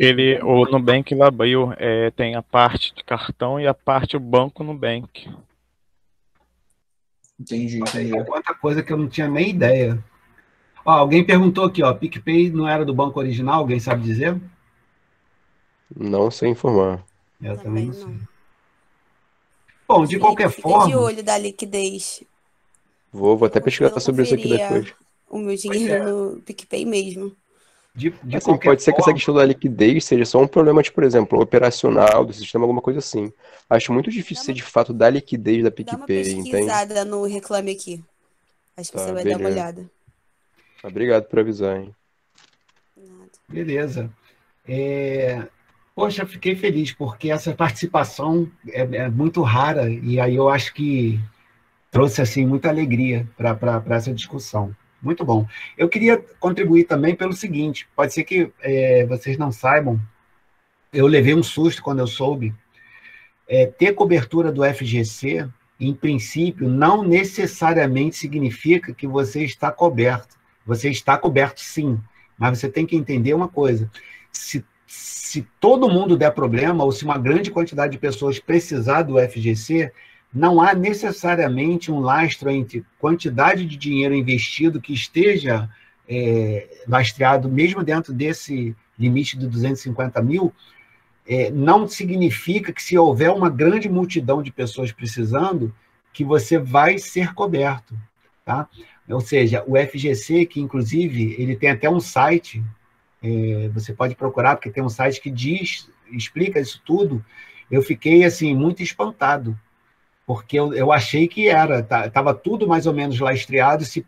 C: O Nubank ele abriu, tem a parte de cartão e a parte do banco Nubank.
F: Entendi.
A: Quanta coisa que eu não tinha nem ideia. Ó, alguém perguntou aqui, ó, PicPay não era do banco original? Alguém sabe dizer?
D: Não sei informar.
A: Eu também não sei.
E: Não.
A: Bom, de qualquer
E: Fica de
A: forma,
E: olho da liquidez.
D: Vou até
E: Eu
D: pesquisar
E: não
D: sobre isso aqui
E: conferia
D: depois.
E: o meu dinheiro no PicPay mesmo.
A: de
D: Assim,
A: qualquer
D: pode ser que essa
A: forma,
D: questão da liquidez seja só um problema, tipo, por exemplo, operacional do sistema, alguma coisa assim. Acho muito difícil ser de fato da liquidez da
E: Dá uma
D: PicPay, entende?
E: pesquisada no Reclame Aqui. Acho que você
D: Tá,
E: vai dar uma
D: beleza.
E: olhada.
D: Obrigado por avisar, hein?
E: Nada.
A: beleza. Poxa, fiquei feliz, porque essa participação é muito rara, e aí eu acho que trouxe assim, muita alegria para essa discussão. Muito bom. Eu queria contribuir também pelo seguinte, pode ser que vocês não saibam, eu levei um susto quando eu soube, ter cobertura do FGC, em princípio, não necessariamente significa que você está coberto. Você está coberto, sim, mas você tem que entender uma coisa, se todo mundo der problema, ou se uma grande quantidade de pessoas precisar do FGC, não há necessariamente um lastro entre quantidade de dinheiro investido que esteja lastreado, mesmo dentro desse limite de 250 mil, não significa que se houver uma grande multidão de pessoas precisando, que você vai ser coberto. Tá? Ou seja, o FGC, que inclusive ele tem até um site, você pode procurar, porque tem um site que explica isso tudo, eu fiquei assim muito espantado, porque eu achei que estava tudo mais ou menos lastreado, se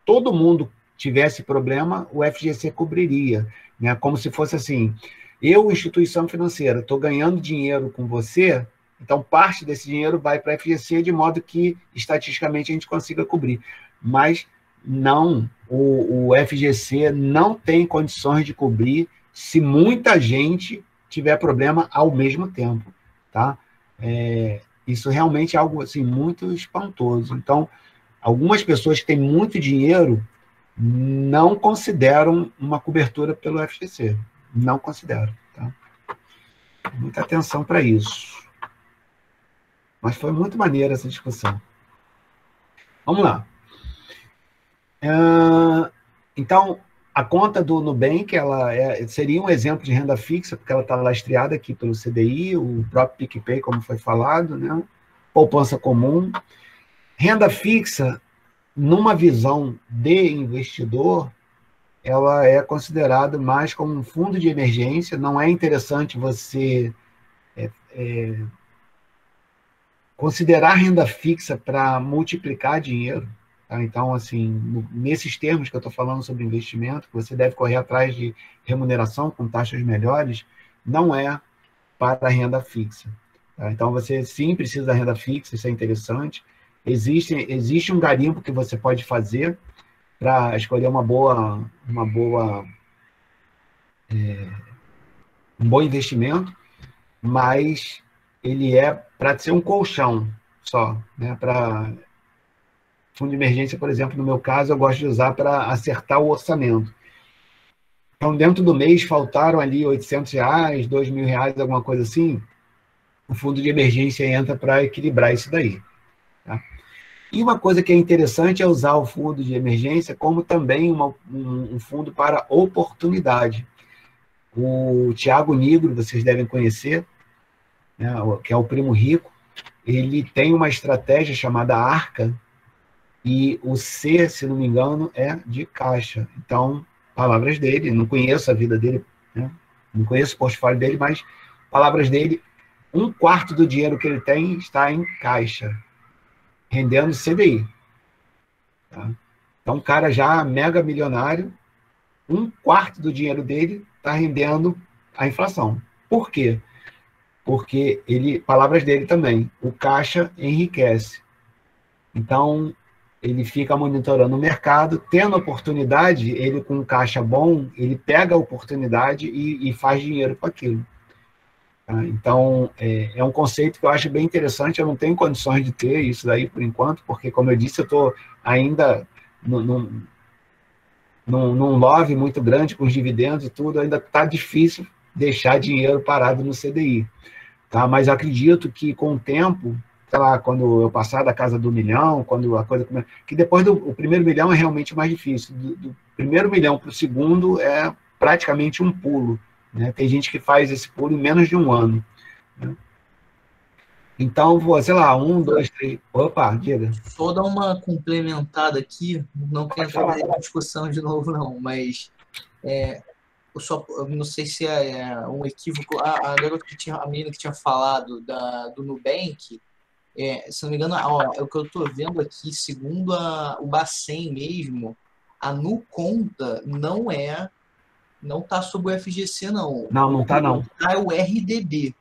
A: todo mundo tivesse problema, o FGC cobriria, né? Como se fosse assim, eu, instituição financeira, estou ganhando dinheiro com você, então parte desse dinheiro vai para a FGC, de modo que, estatisticamente, a gente consiga cobrir. Mas não, o FGC não tem condições de cobrir se muita gente tiver problema ao mesmo tempo, tá? Isso realmente é algo assim, muito espantoso. Então, algumas pessoas que têm muito dinheiro não consideram uma cobertura pelo FGC. Não consideram. Tá? Muita atenção para isso. Mas foi muito maneira essa discussão. Vamos lá. Então, a conta do Nubank seria um exemplo de renda fixa, porque ela está lastreada aqui pelo CDI, o próprio PicPay, como foi falado, né? Poupança comum. Renda fixa, numa visão de investidor, ela é considerada mais como um fundo de emergência. Não é interessante você considerar renda fixa para multiplicar dinheiro. Tá? Então, assim, nesses termos que eu estou falando sobre investimento, que você deve correr atrás de remuneração com taxas melhores, não é para a renda fixa. Tá? Então, você sim precisa da renda fixa, isso é interessante. Existe um garimpo que você pode fazer para escolher um bom investimento, mas ele é para ser um colchão só, né? Para fundo de emergência, por exemplo, no meu caso, eu gosto de usar para acertar o orçamento. Então, dentro do mês, faltaram ali R$800, R$2.000, alguma coisa assim, o fundo de emergência entra para equilibrar isso daí. Tá? E uma coisa que é interessante é usar o fundo de emergência como também um fundo para oportunidade. O Thiago Nigro, vocês devem conhecer, né, que é o primo rico, ele tem uma estratégia chamada Arca, e o C, se não me engano, é de caixa. Então, palavras dele, não conheço a vida dele, né, não conheço o portfólio dele, mas palavras dele, 1/4 do dinheiro que ele tem está em caixa, rendendo CDI. Tá? Então, um cara já mega milionário, 1/4 do dinheiro dele está rendendo a inflação. Por quê? Porque palavras dele também, o caixa enriquece. Então, ele fica monitorando o mercado, tendo oportunidade, ele com um caixa bom, ele pega a oportunidade e faz dinheiro com aquilo. Tá? Então, é um conceito que eu acho bem interessante, eu não tenho condições de ter isso daí por enquanto, porque, como eu disse, eu estou ainda num love muito grande com os dividendos e tudo, ainda está difícil deixar dinheiro parado no CDI. Tá? Mas acredito que com o tempo, sei lá, quando eu passar da casa do 1 milhão, quando a coisa começa, que depois do primeiro milhão é realmente mais difícil. Do primeiro milhão para o segundo é praticamente um pulo. Né? Tem gente que faz esse pulo em menos de um ano. Né? Então, sei lá, 1, 2, 3... Opa, diga.
F: Só dar uma complementada aqui, não quero entrar na discussão de novo, não, mas eu não sei se é um equívoco. A menina que tinha falado do Nubank, se não me engano, o que eu estou vendo aqui, segundo o Bacen mesmo, a Nuconta não está sob o FGC, não.
A: Não está, não.
F: É o RDB.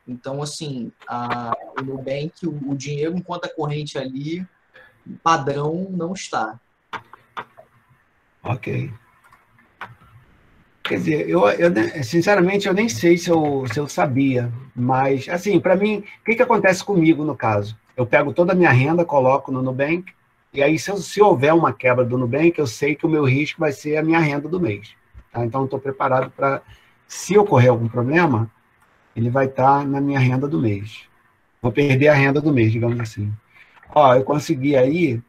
F: Então, assim, o Nubank, o dinheiro em conta corrente ali, padrão, não está.
A: Ok. Quer dizer, sinceramente, eu nem sei se eu sabia, mas, assim, para mim, o que acontece comigo no caso? Eu pego toda a minha renda, coloco no Nubank, e aí, se houver uma quebra do Nubank, eu sei que o meu risco vai ser a minha renda do mês. Tá? Então, eu estou preparado para, se ocorrer algum problema, ele vai estar na minha renda do mês. Vou perder a renda do mês, digamos assim. Ó, eu consegui aí,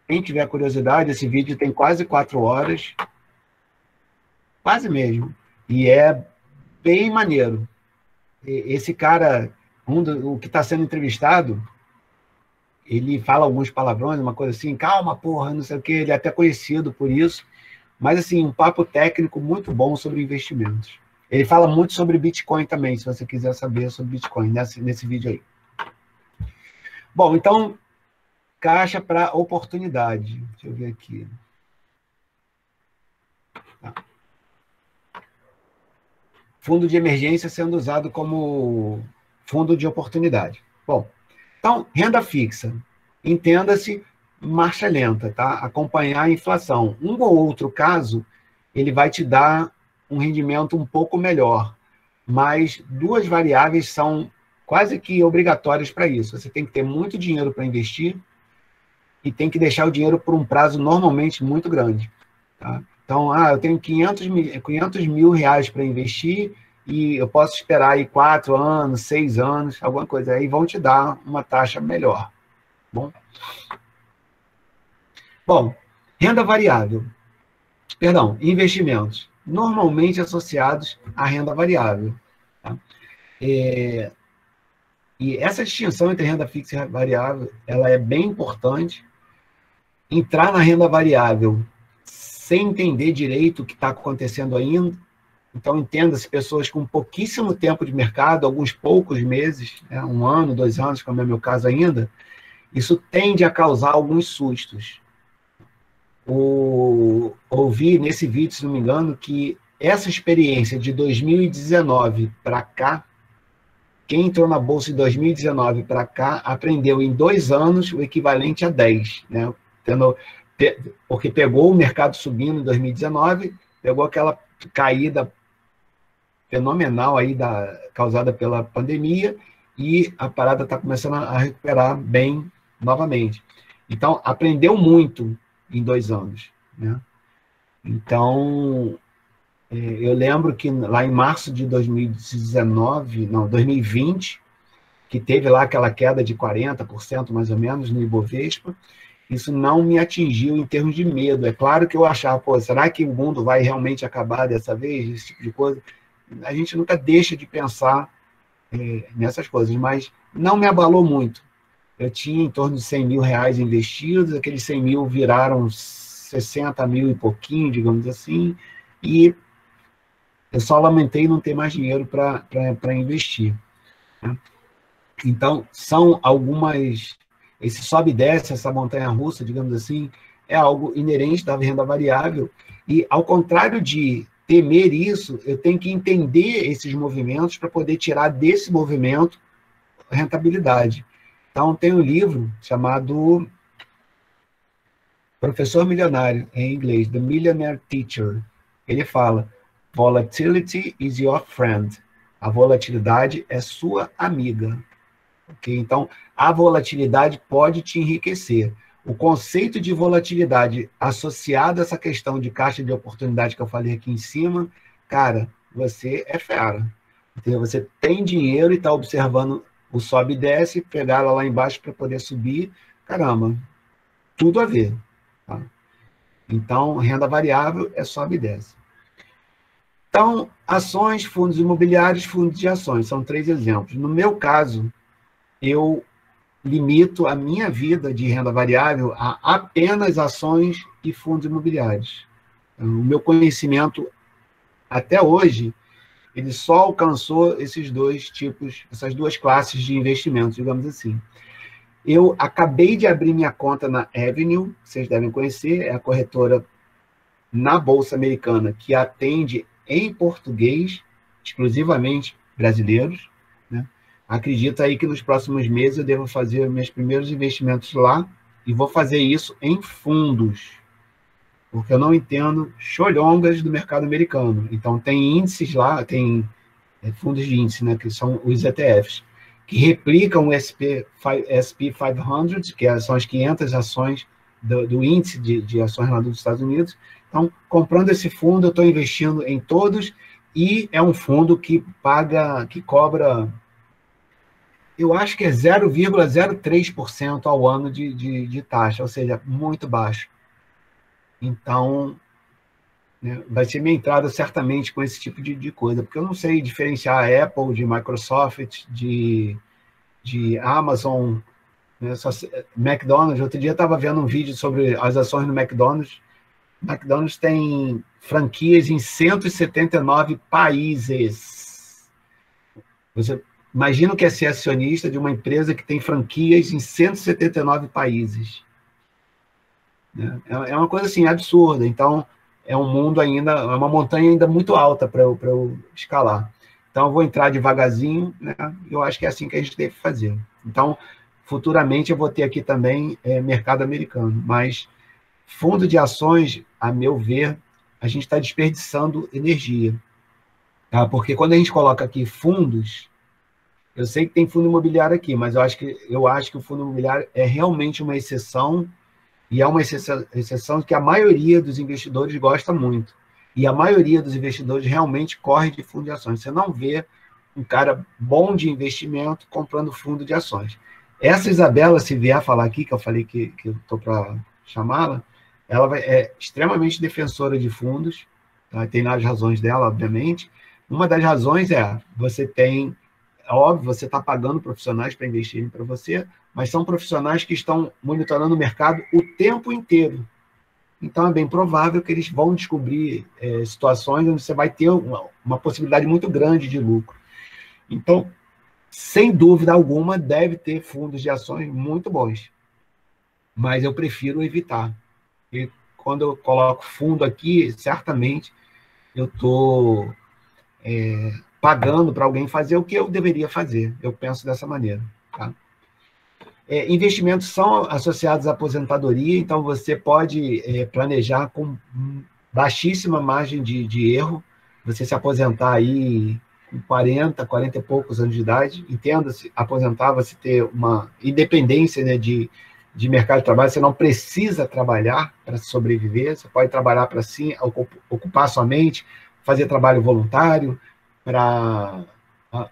A: quem tiver curiosidade, esse vídeo tem quase 4 horas, quase mesmo, e é bem maneiro. Esse cara, o que está sendo entrevistado, ele fala alguns palavrões, uma coisa assim, calma, porra, não sei o quê, ele é até conhecido por isso, mas, assim, um papo técnico muito bom sobre investimentos. Ele fala muito sobre Bitcoin também, se você quiser saber sobre Bitcoin, nesse vídeo aí. Bom, então, caixa para oportunidade. Deixa eu ver aqui. Tá. Fundo de emergência sendo usado como fundo de oportunidade. Bom, então, renda fixa. Entenda-se marcha lenta, tá? Acompanhar a inflação. Um ou outro caso, ele vai te dar um rendimento um pouco melhor, mas duas variáveis são quase que obrigatórias para isso. Você tem que ter muito dinheiro para investir e tem que deixar o dinheiro por um prazo normalmente muito grande. Tá? Então, eu tenho 500 mil reais para investir e eu posso esperar aí 4 anos, 6 anos, alguma coisa. Aí vão te dar uma taxa melhor. Bom, renda variável. Perdão, investimentos. Normalmente associados à renda variável. Tá? E essa distinção entre renda fixa e variável, ela é bem importante. Entrar na renda variável sem entender direito o que está acontecendo ainda. Então, entenda-se, pessoas com pouquíssimo tempo de mercado, alguns poucos meses, 1 ano, 2 anos, como é o meu caso ainda, isso tende a causar alguns sustos. Ouvi nesse vídeo, se não me engano, que essa experiência de 2019 para cá, quem entrou na Bolsa de 2019 para cá, aprendeu em 2 anos o equivalente a 10, né? Porque pegou o mercado subindo em 2019, pegou aquela caída fenomenal aí causada pela pandemia, e a parada está começando a recuperar bem novamente. Então, aprendeu muito em 2 anos. Né? Então, eu lembro que lá em março de 2020, que teve lá aquela queda de 40%, mais ou menos, no Ibovespa, isso não me atingiu em termos de medo. É claro que eu achava, será que o mundo vai realmente acabar dessa vez? Esse tipo de coisa. A gente nunca deixa de pensar nessas coisas, mas não me abalou muito. Eu tinha em torno de 100 mil reais investidos, aqueles 100 mil viraram 60 mil e pouquinho, digamos assim, e eu só lamentei não ter mais dinheiro para investir. Né? Então, são algumas... Esse sobe e desce, essa montanha-russa, digamos assim, é algo inerente da renda variável, e ao contrário de temer isso, eu tenho que entender esses movimentos para poder tirar desse movimento rentabilidade. Então, tem um livro chamado Professor Milionário, em inglês, The Millionaire Teacher. Ele fala, volatility is your friend. A volatilidade é sua amiga. Okay? Então, a volatilidade pode te enriquecer. O conceito de volatilidade associado a essa questão de caixa de oportunidade que eu falei aqui em cima, cara, você é fera. Entendeu? Você tem dinheiro e está observando o sobe e desce, pegar ela lá embaixo para poder subir, caramba, tudo a ver. Tá? Então, renda variável é sobe e desce. Então, ações, fundos imobiliários, fundos de ações, são 3 exemplos. No meu caso, eu limito a minha vida de renda variável a apenas ações e fundos imobiliários. O meu conhecimento, até hoje, ele só alcançou esses 2 tipos, essas 2 classes de investimentos, digamos assim. Eu acabei de abrir minha conta na Avenue, vocês devem conhecer, é a corretora na Bolsa Americana que atende em português, exclusivamente brasileiros. Né? Acredito aí que nos próximos meses eu devo fazer meus primeiros investimentos lá e vou fazer isso em fundos, porque eu não entendo cholhongas do mercado americano. Então, tem índices lá, tem fundos de índice, né, que são os ETFs, que replicam o SP 500, que são as 500 ações do índice de ações lá dos Estados Unidos. Então, comprando esse fundo, eu estou investindo em todos, e é um fundo que cobra, eu acho que é 0,03% ao ano de taxa, ou seja, muito baixo. Então, né, vai ser minha entrada certamente com esse tipo de coisa, porque eu não sei diferenciar a Apple de Microsoft, de Amazon, né, McDonald's. Outro dia eu estava vendo um vídeo sobre as ações do McDonald's. McDonald's tem franquias em 179 países. Imagina o que é ser acionista de uma empresa que tem franquias em 179 países. É uma coisa assim, absurda. Então, é um mundo ainda, é uma montanha ainda muito alta para eu escalar. Então, eu vou entrar devagarzinho, né? Eu acho que é assim que a gente deve fazer. Então, futuramente eu vou ter aqui também mercado americano, mas fundo de ações, a meu ver, a gente está desperdiçando energia. Tá? Porque quando a gente coloca aqui fundos, eu sei que tem fundo imobiliário aqui, mas eu acho que o fundo imobiliário é realmente uma exceção, e é uma exceção que a maioria dos investidores gosta muito. E a maioria dos investidores realmente corre de fundo de ações. Você não vê um cara bom de investimento comprando fundo de ações. Essa Isabela, se vier falar aqui, que eu falei que eu estou para chamá-la, ela é extremamente defensora de fundos, tá? Tem as razões dela, obviamente. Uma das razões é, óbvio, você está pagando profissionais para investirem para você, mas são profissionais que estão monitorando o mercado o tempo inteiro. Então, é bem provável que eles vão descobrir situações onde você vai ter uma possibilidade muito grande de lucro. Então, sem dúvida alguma, deve ter fundos de ações muito bons. Mas eu prefiro evitar. E quando eu coloco fundo aqui, certamente eu estou pagando para alguém fazer o que eu deveria fazer. Eu penso dessa maneira. Tá? Investimentos são associados à aposentadoria, então você pode planejar com baixíssima margem de erro, você se aposentar aí com 40 e poucos anos de idade, entenda-se, aposentar, você ter uma independência, né, de mercado de trabalho, você não precisa trabalhar para sobreviver, você pode trabalhar para sim, ocupar sua mente, fazer trabalho voluntário, para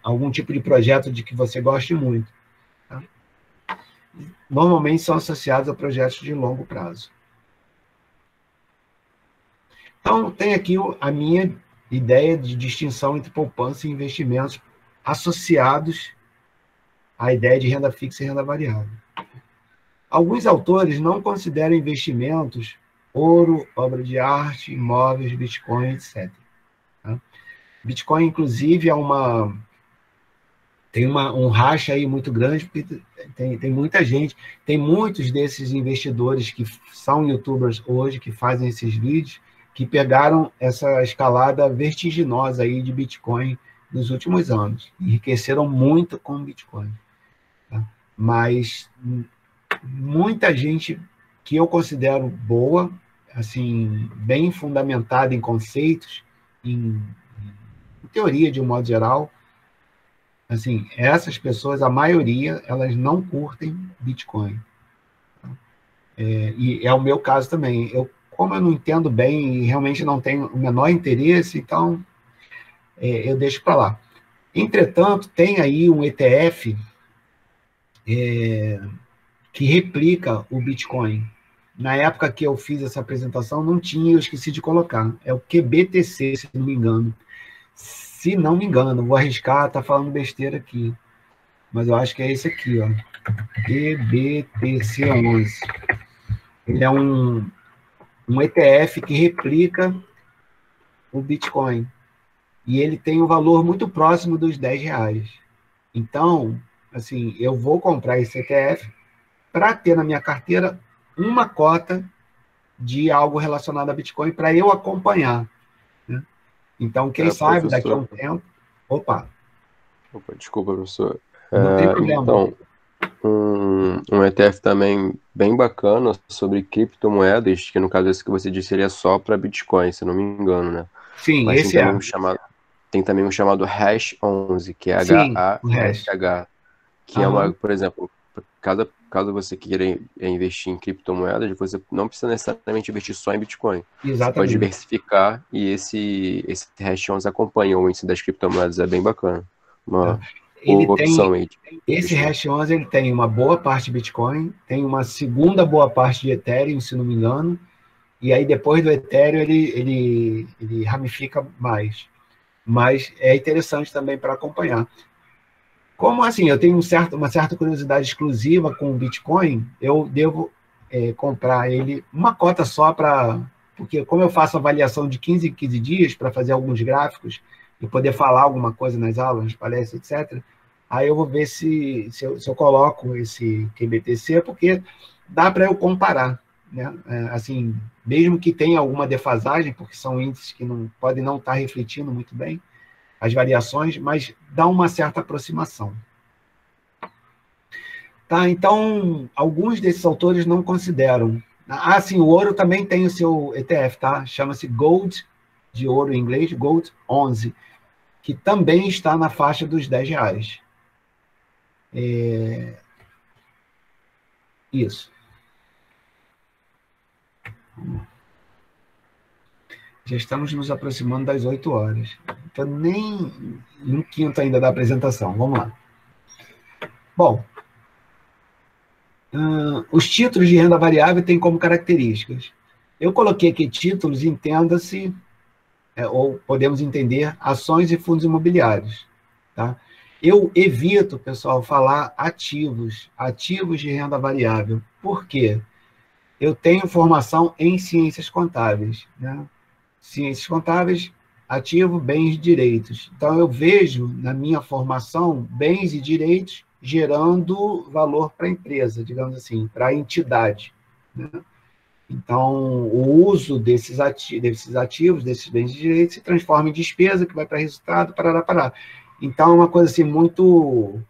A: algum tipo de projeto de que você goste muito. Tá? Normalmente são associados a projetos de longo prazo. Então, tem aqui a minha ideia de distinção entre poupança e investimentos associados à ideia de renda fixa e renda variável. Alguns autores não consideram investimentos ouro, obra de arte, imóveis, Bitcoin, etc. Tá? Bitcoin, inclusive, tem um racha aí muito grande, porque tem muita gente, tem muitos desses investidores que são youtubers hoje, que fazem esses vídeos, que pegaram essa escalada vertiginosa aí de Bitcoin nos últimos anos. Enriqueceram muito com o Bitcoin. Tá? Mas muita gente que eu considero boa, assim, bem fundamentada em conceitos, em teoria de um modo geral, assim, essas pessoas, a maioria, elas não curtem Bitcoin. Tá? E é o meu caso também. Como eu não entendo bem e realmente não tenho o menor interesse, então eu deixo para lá. Entretanto, tem aí um ETF que replica o Bitcoin. Na época que eu fiz essa apresentação, não tinha, eu esqueci de colocar. É o QBTC, se não me engano. Se não me engano, vou arriscar, tá falando besteira aqui. Mas eu acho que é esse aqui, ó. QBTC11. Ele é um ETF que replica o Bitcoin. E ele tem um valor muito próximo dos R$10. Então, assim, eu vou comprar esse ETF para ter na minha carteira uma cota de algo relacionado a Bitcoin para eu acompanhar. Né? Então, quem sabe, daqui a um tempo... Opa,
D: desculpa, professor.
A: Não tem problema.
D: Então, um ETF também bem bacana sobre criptomoedas, que no caso esse que você disse, ele é só para Bitcoin, se não me engano, né?
A: Sim,
D: mas
A: esse
D: tem também um chamado Hash11, que é HASH, que é uma, por exemplo, caso você queira investir em criptomoedas, você não precisa necessariamente investir só em Bitcoin.
A: Exatamente.
D: Você pode diversificar e esse Hash11 acompanha o índice das criptomoedas, é bem bacana. Uma boa opção aí.
A: Esse Hash11 ele tem uma boa parte de Bitcoin, tem uma segunda boa parte de Ethereum, se não me engano, e aí depois do Ethereum ele ramifica mais. Mas é interessante também para acompanhar. Como assim, eu tenho uma certa curiosidade exclusiva com o Bitcoin, eu devo comprar ele uma cota só porque como eu faço avaliação de 15 em 15 dias para fazer alguns gráficos e poder falar alguma coisa nas aulas, nas palestras, etc., Aí eu vou ver se eu coloco esse QBTC, porque dá para eu comparar, né? Assim, mesmo que tenha alguma defasagem, porque são índices que podem não estar refletindo muito bem as variações, mas dá uma certa aproximação. Tá, então, alguns desses autores não consideram. Ah, sim, o ouro também tem o seu ETF, tá? Chama-se Gold, de ouro em inglês, Gold 11, que também está na faixa dos R$10. Isso. Já estamos nos aproximando das 8 horas. Estou nem no quinto ainda da apresentação. Vamos lá. Bom, os títulos de renda variável têm como características. Eu coloquei aqui títulos, entenda-se, ou podemos entender, ações e fundos imobiliários. Tá? Eu evito, pessoal, falar ativos de renda variável. Por quê? Eu tenho formação em ciências contábeis, né? Ciências contábeis, ativo, bens e direitos. Então, eu vejo, na minha formação, bens e direitos gerando valor para a empresa, digamos assim, para a entidade, né? Então, o uso desses ativos, desses bens e direitos, se transforma em despesa, que vai para resultado, parará. Então, é uma coisa assim, muito,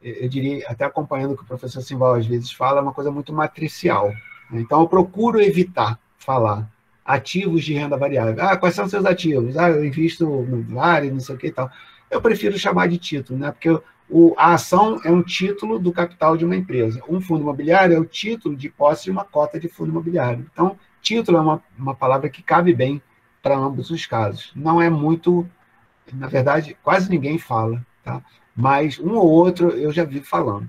A: eu diria, até acompanhando o que o professor Simval às vezes fala, é uma coisa muito matricial. Então, eu procuro evitar falar ativos de renda variável. Ah, quais são seus ativos? Ah, eu invisto no Vale, não sei o que e tal. Eu prefiro chamar de título, né? Porque a ação é um título do capital de uma empresa. Um fundo imobiliário é o título de posse de uma cota de fundo imobiliário. Então, título é uma palavra que cabe bem para ambos os casos. Não é muito, na verdade, quase ninguém fala, tá? Mas um ou outro eu já vi falando.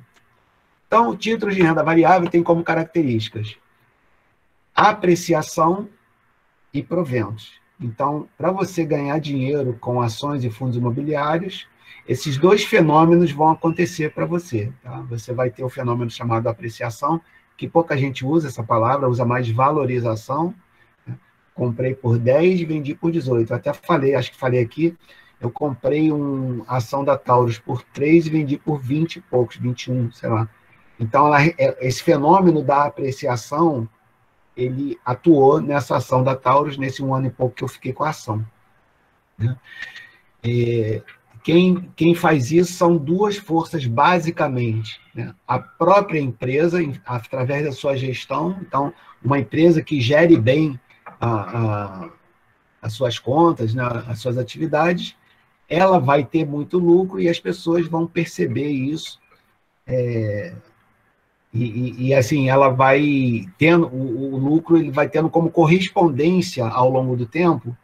A: Então, títulos de renda variável têm como características apreciação e proventos. Então, para você ganhar dinheiro com ações e fundos imobiliários, esses dois fenômenos vão acontecer para você. Tá? Você vai ter o fenômeno chamado apreciação, que pouca gente usa essa palavra, usa mais valorização. Comprei por 10 e vendi por 18. Eu até falei, acho que falei aqui, eu comprei uma ação da Taurus por 3 e vendi por 20 e poucos, 21, sei lá. Então, esse fenômeno da apreciação, ele atuou nessa ação da Taurus, nesse 1 ano e pouco que eu fiquei com a ação. Né? Quem faz isso são duas forças, basicamente. Né? A própria empresa, através da sua gestão. Então, uma empresa que gere bem as suas contas, né? As suas atividades, ela vai ter muito lucro e as pessoas vão perceber isso. E assim, ela vai tendo, o lucro ele vai tendo como correspondência ao longo do tempo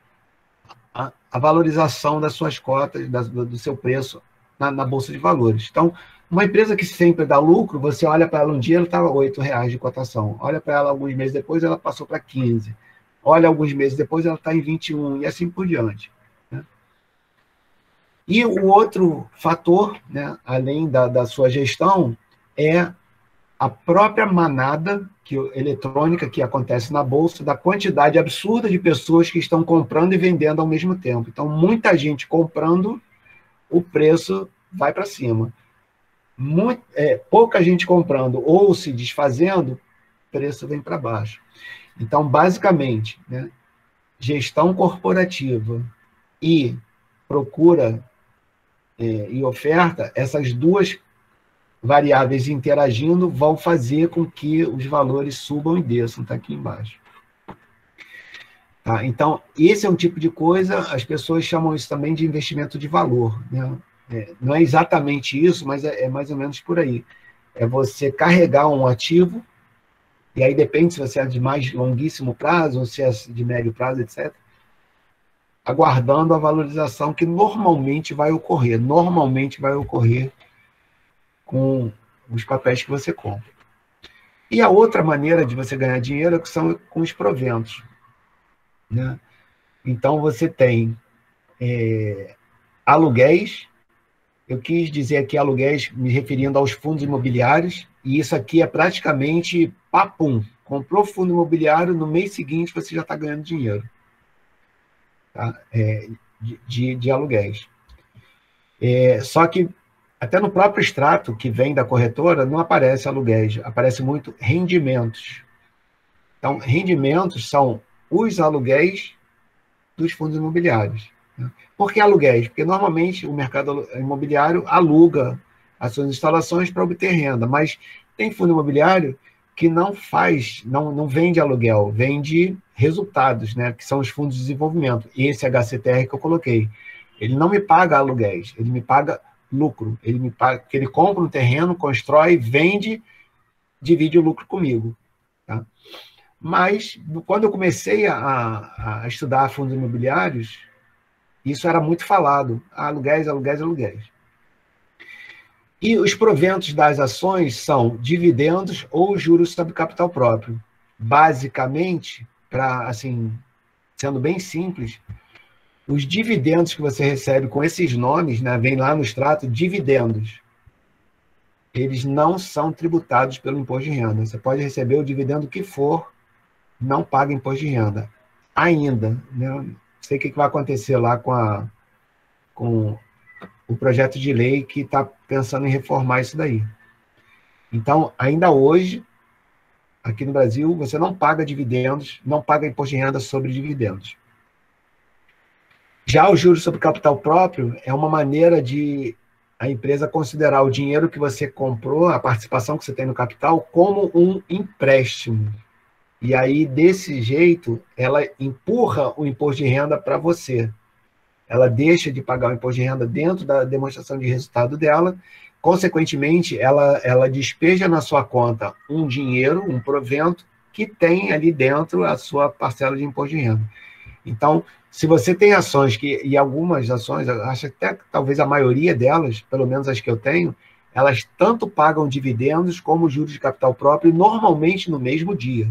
A: a valorização das suas cotas, do seu preço na Bolsa de Valores. Então, uma empresa que sempre dá lucro, você olha para ela um dia, ela estava R$8 de cotação. Olha para ela alguns meses depois, ela passou para 15. Olha alguns meses depois, ela está em 21, e assim por diante. Né? E o outro fator, né, além da sua gestão, é a própria manada eletrônica que acontece na Bolsa, da quantidade absurda de pessoas que estão comprando e vendendo ao mesmo tempo. Então, muita gente comprando, o preço vai para cima. Pouca gente comprando ou se desfazendo, o preço vem para baixo. Então, basicamente, né, gestão corporativa e procura e oferta, essas duas variáveis interagindo vão fazer com que os valores subam e desçam, está aqui embaixo. Tá? Então, esse é um tipo de coisa, as pessoas chamam isso também de investimento de valor. Né? Não é exatamente isso, mas é mais ou menos por aí. É você carregar um ativo, e aí depende se você é de mais longuíssimo prazo, ou se é de médio prazo, etc., aguardando a valorização que normalmente vai ocorrer com os papéis que você compra. E a outra maneira de você ganhar dinheiro são com os proventos. Né? Então, você tem aluguéis. Eu quis dizer aqui aluguéis me referindo aos fundos imobiliários, e isso aqui é praticamente papum. Comprou fundo imobiliário, no mês seguinte você já está ganhando dinheiro. Tá? De aluguéis. Só que até no próprio extrato que vem da corretora, não aparece aluguéis, aparece muito rendimentos. Então, rendimentos são os aluguéis dos fundos imobiliários. Por que aluguéis? Porque normalmente o mercado imobiliário aluga as suas instalações para obter renda, mas tem fundo imobiliário que não vende aluguel, vende resultados, né, que são os fundos de desenvolvimento. Esse HCTR que eu coloquei, ele não me paga aluguéis, ele me paga lucro, ele me paga, porque ele compra um terreno, constrói, vende, divide o lucro comigo. Tá? Mas, quando eu comecei a estudar fundos imobiliários, isso era muito falado, aluguéis, aluguéis, aluguéis. E os proventos das ações são dividendos ou juros sobre capital próprio. Basicamente, assim, sendo bem simples, os dividendos que você recebe com esses nomes, né, vem lá no extrato, dividendos, eles não são tributados pelo imposto de renda. Você pode receber o dividendo que for, não paga imposto de renda. Ainda, né? Não sei o que vai acontecer lá com o projeto de lei que está pensando em reformar isso daí. Então, ainda hoje, aqui no Brasil, você não paga dividendos, não paga imposto de renda sobre dividendos. Já o juros sobre capital próprio é uma maneira de a empresa considerar o dinheiro que você comprou, a participação que você tem no capital, como um empréstimo. E aí, desse jeito, ela empurra o imposto de renda para você. Ela deixa de pagar o imposto de renda dentro da demonstração de resultado dela, consequentemente, ela despeja na sua conta um dinheiro, um provento, que tem ali dentro a sua parcela de imposto de renda. Então, se você tem ações, e algumas ações, eu acho até que talvez a maioria delas, pelo menos as que eu tenho, elas tanto pagam dividendos como juros de capital próprio, normalmente no mesmo dia.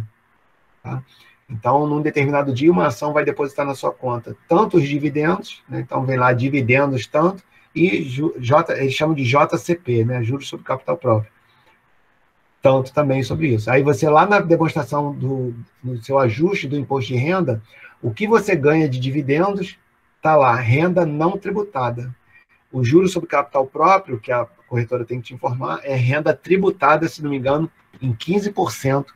A: Tá? Então, num determinado dia, uma ação vai depositar na sua conta tanto os dividendos, né? Então vem lá dividendos tanto, e eles chamam de JCP, né? Juros sobre capital próprio. Tanto também sobre isso. Aí você lá na demonstração no seu ajuste do imposto de renda, o que você ganha de dividendos, está lá, renda não tributada. O juros sobre capital próprio, que a corretora tem que te informar, é renda tributada, se não me engano, em 15%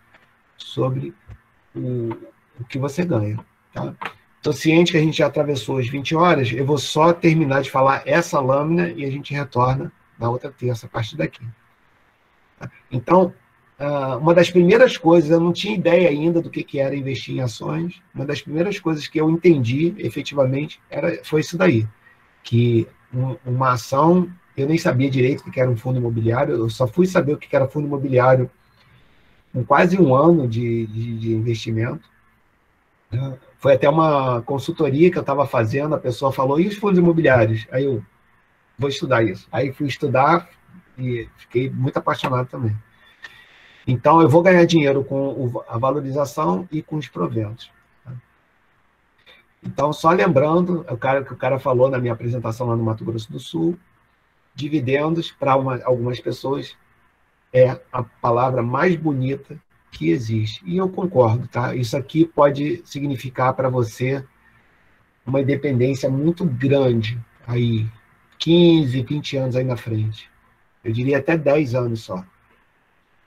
A: sobre o que você ganha. Tá? Estou ciente que a gente já atravessou as 20 horas, eu vou só terminar de falar essa lâmina e a gente retorna na outra terça, a partir daqui. Tá? Então, uma das primeiras coisas, eu não tinha ideia ainda do que era investir em ações, uma das primeiras coisas que eu entendi, efetivamente, foi isso daí, que uma ação, eu nem sabia direito o que era um fundo imobiliário, eu só fui saber o que era fundo imobiliário com quase um ano de investimento. Foi até uma consultoria que eu estava fazendo, a pessoa falou, e os fundos imobiliários? Aí eu, vou estudar isso. Aí fui estudar e fiquei muito apaixonado também. Então, eu vou ganhar dinheiro com a valorização e com os proventos. Então, só lembrando, o que o cara falou na minha apresentação lá no Mato Grosso do Sul, dividendos, para algumas pessoas, é a palavra mais bonita que existe. E eu concordo, tá? Isso aqui pode significar para você uma independência muito grande, aí 15, 20 anos aí na frente. Eu diria até 10 anos só.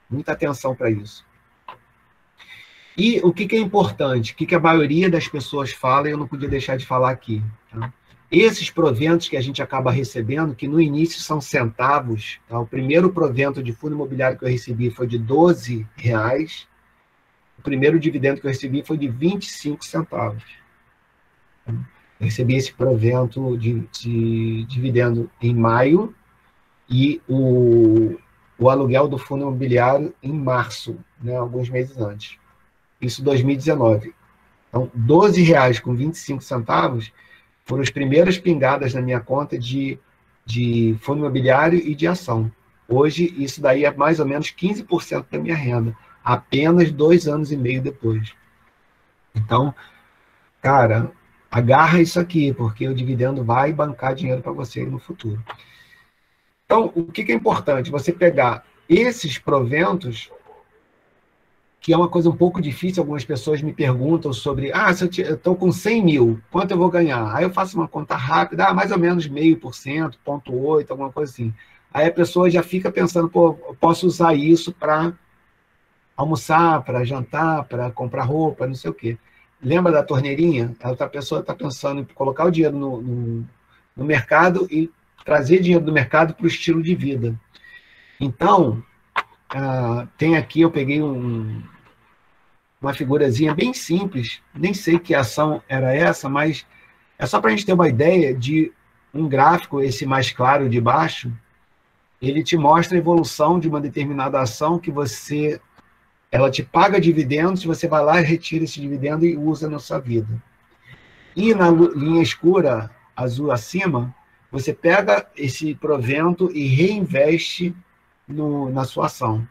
A: Muita atenção para isso. E o que é importante? O que a maioria das pessoas fala e eu não podia deixar de falar aqui. Tá? Esses proventos que a gente acaba recebendo, que no início são centavos, tá? O primeiro provento de fundo imobiliário que eu recebi foi de R$12. O primeiro dividendo que eu recebi foi de 25 centavos. Eu recebi esse provento de dividendo em maio e o aluguel do fundo imobiliário em março, né, alguns meses antes. Isso em 2019. Então, R$12,25 foram as primeiras pingadas na minha conta de fundo imobiliário e de ação. Hoje, isso daí é mais ou menos 15% da minha renda, apenas 2 anos e meio depois. Então, cara, agarra isso aqui, porque o dividendo vai bancar dinheiro para você no futuro. Então, o que é importante? Você pegar esses proventos, que é uma coisa um pouco difícil, algumas pessoas me perguntam sobre, se eu estou com 100 mil, quanto eu vou ganhar? Aí eu faço uma conta rápida, mais ou menos 0,5%, 0,8%, alguma coisa assim. Aí a pessoa já fica pensando, pô, eu posso usar isso para almoçar, para jantar, para comprar roupa, não sei o quê. Lembra da torneirinha? A pessoa está pensando em colocar o dinheiro no mercado e trazer dinheiro do mercado para o estilo de vida. Então, tem aqui, eu peguei uma figurazinha bem simples, nem sei que ação era essa, mas é só para a gente ter uma ideia de um gráfico, esse mais claro de baixo, ele te mostra a evolução de uma determinada ação que ela te paga dividendos, você vai lá, retira esse dividendo e usa na sua vida. E na linha escura, azul acima, você pega esse provento e reinveste na sua ação.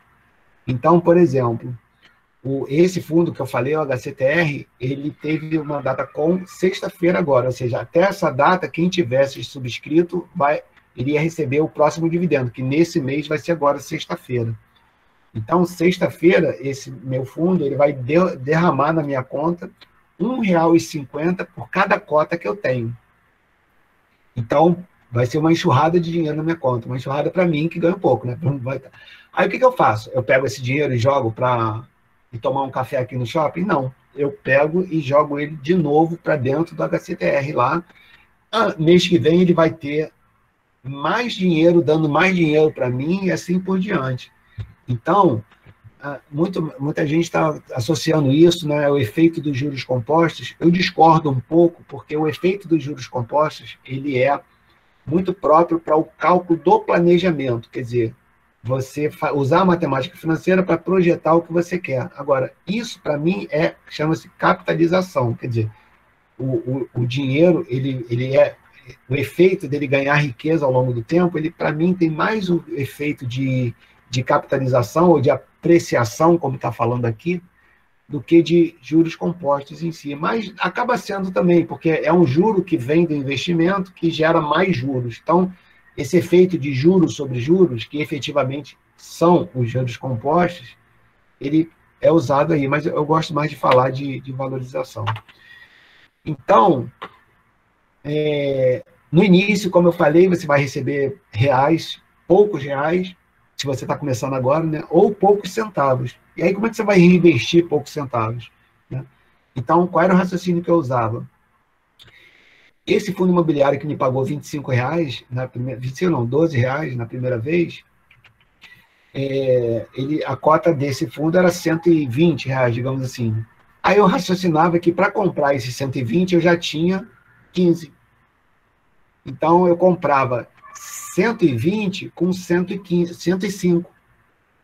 A: Então, por exemplo, esse fundo que eu falei, o HCTR, ele teve uma data com sexta-feira agora, ou seja, até essa data, quem tivesse subscrito iria receber o próximo dividendo, que nesse mês vai ser agora, sexta-feira. Então, sexta-feira, esse meu fundo ele vai derramar na minha conta R$ 1,50 por cada cota que eu tenho. Então, vai ser uma enxurrada de dinheiro na minha conta, uma enxurrada para mim, que ganha um pouco, né? Aí, o que eu faço? Eu pego esse dinheiro e jogo para tomar um café aqui no shopping? Não. Eu pego e jogo ele de novo para dentro do HCTR lá. Mês que vem ele vai ter mais dinheiro, dando mais dinheiro para mim e assim por diante. Então, muita gente está associando isso, né, ao efeito dos juros compostos. Eu discordo um pouco, porque o efeito dos juros compostos ele é muito próprio para o cálculo do planejamento, quer dizer, você usar a matemática financeira para projetar o que você quer. Agora, isso para mim chama-se capitalização, quer dizer, o dinheiro, o efeito dele ganhar riqueza ao longo do tempo, ele para mim tem mais o efeito de capitalização ou de apreciação, como está falando aqui, do que de juros compostos em si. Mas acaba sendo também, porque é um juro que vem do investimento que gera mais juros. Então, esse efeito de juros sobre juros, que efetivamente são os juros compostos, ele é usado aí, mas eu gosto mais de falar de valorização. Então, no início, como eu falei, você vai receber reais, poucos reais, se você está começando agora, né? Ou poucos centavos. E aí, como é que você vai reinvestir poucos centavos? Né? Então, qual era o raciocínio que eu usava? Esse fundo imobiliário que me pagou R$25, R$12 na primeira vez, a cota desse fundo era R$120, digamos assim. Aí eu raciocinava que para comprar esse 120 eu já tinha 15. Então, eu comprava 120 com 115, 105.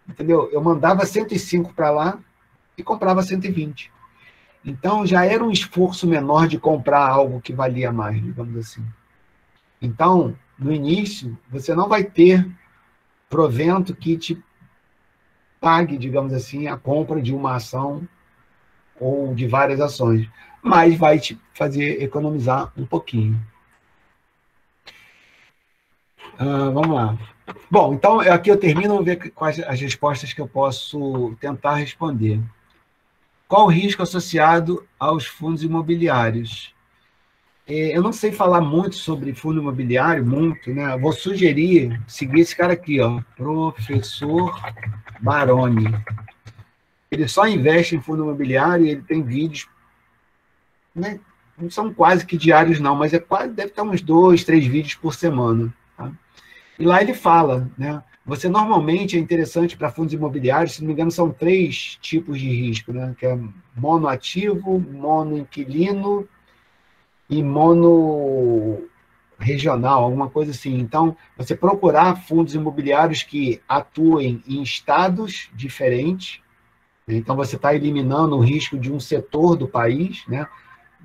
A: Entendeu? Eu mandava 105 para lá e comprava 120. Então, já era um esforço menor de comprar algo que valia mais, digamos assim. Então, no início, você não vai ter provento que te pague, digamos assim, a compra de uma ação ou de várias ações, mas vai te fazer economizar um pouquinho. Vamos lá. Bom, então aqui eu termino, vamos ver quais as respostas que eu posso tentar responder. Qual o risco associado aos fundos imobiliários? Eu não sei falar muito sobre fundo imobiliário, né? Eu vou sugerir seguir esse cara aqui, ó, Professor Baroni. Ele só investe em fundo imobiliário e ele tem vídeos, né? Não são quase que diários, não, mas deve ter uns 2, 3 vídeos por semana. Tá? E lá ele fala, né? Você normalmente é interessante para fundos imobiliários, se não me engano, são 3 tipos de risco, né? Que é monoativo, monoinquilino e monorregional, alguma coisa assim. Então, você procurar fundos imobiliários que atuem em estados diferentes, né? Então você está eliminando o risco de um setor do país, né?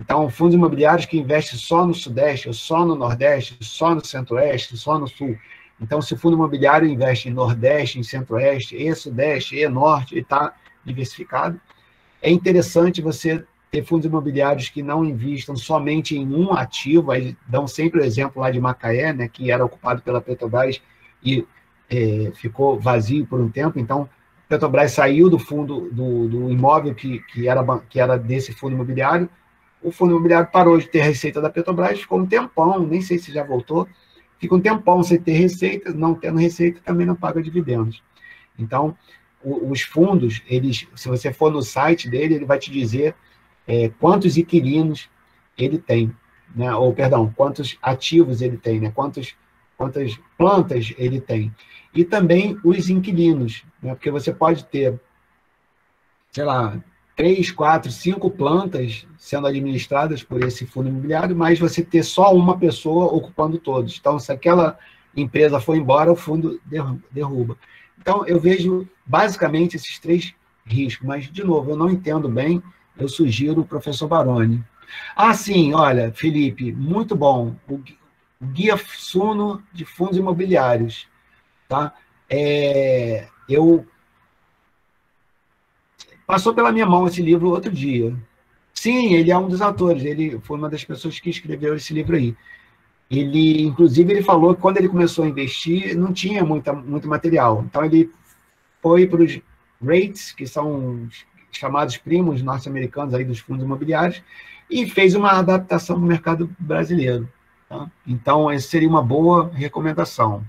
A: Então, fundos imobiliários que investem só no Sudeste, ou só no Nordeste, só no Centro-Oeste, só no Sul. Então, se o fundo imobiliário investe em Nordeste, em Centro-Oeste, e Sudeste, e Norte, ele está diversificado. É interessante você ter fundos imobiliários que não investam somente em um ativo, aí dão sempre o exemplo lá de Macaé, né, que era ocupado pela Petrobras e ficou vazio por um tempo. Então, a Petrobras saiu do fundo do imóvel que era desse fundo imobiliário. O fundo imobiliário parou de ter receita da Petrobras, ficou um tempão, nem sei se já voltou. fica um tempão sem ter receita, não tendo receita, também não paga dividendos. Então, os fundos, se você for no site dele, ele vai te dizer quantos inquilinos ele tem, né? Ou, perdão, quantos ativos ele tem, né? Quantas plantas ele tem. E também os inquilinos, né? Porque você pode ter, sei lá, 3, 4, 5 plantas sendo administradas por esse fundo imobiliário, mas você ter só uma pessoa ocupando todos. Então, se aquela empresa for embora, o fundo derruba. Então, eu vejo basicamente esses 3 riscos, mas, de novo, eu não entendo bem, eu sugiro o professor Baroni. Ah, sim, olha, Felipe, muito bom, o Guia Suno de Fundos Imobiliários, tá? Passou pela minha mão esse livro outro dia. Sim, ele é um dos autores, ele foi uma das pessoas que escreveu esse livro aí. Inclusive, ele falou que quando ele começou a investir, não tinha muito material. Então, ele foi para os REITs, que são os chamados primos norte-americanos aí dos fundos imobiliários, e fez uma adaptação no mercado brasileiro. Tá? Então, essa seria uma boa recomendação.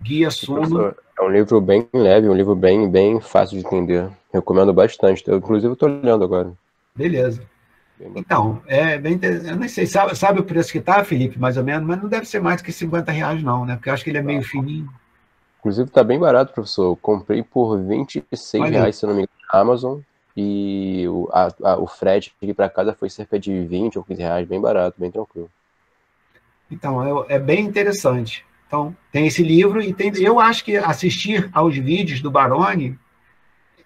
A: Guia Suno.
D: É um livro bem leve, um livro bem fácil de entender. Recomendo bastante. Eu, inclusive, estou lendo agora.
A: Beleza. Então, bem interessante. Eu não sei, sabe o preço que está, Felipe, mais ou menos, mas não deve ser mais do que R$50, não, né? Porque eu acho que ele é meio fininho.
D: Inclusive, está bem barato, professor. Eu comprei por R$26, se não me engano, na Amazon. E o frete aqui para casa foi cerca de R$20 ou R$15, bem barato, bem tranquilo.
A: Então, é bem interessante. Então, tem esse livro e eu acho que assistir aos vídeos do Baroni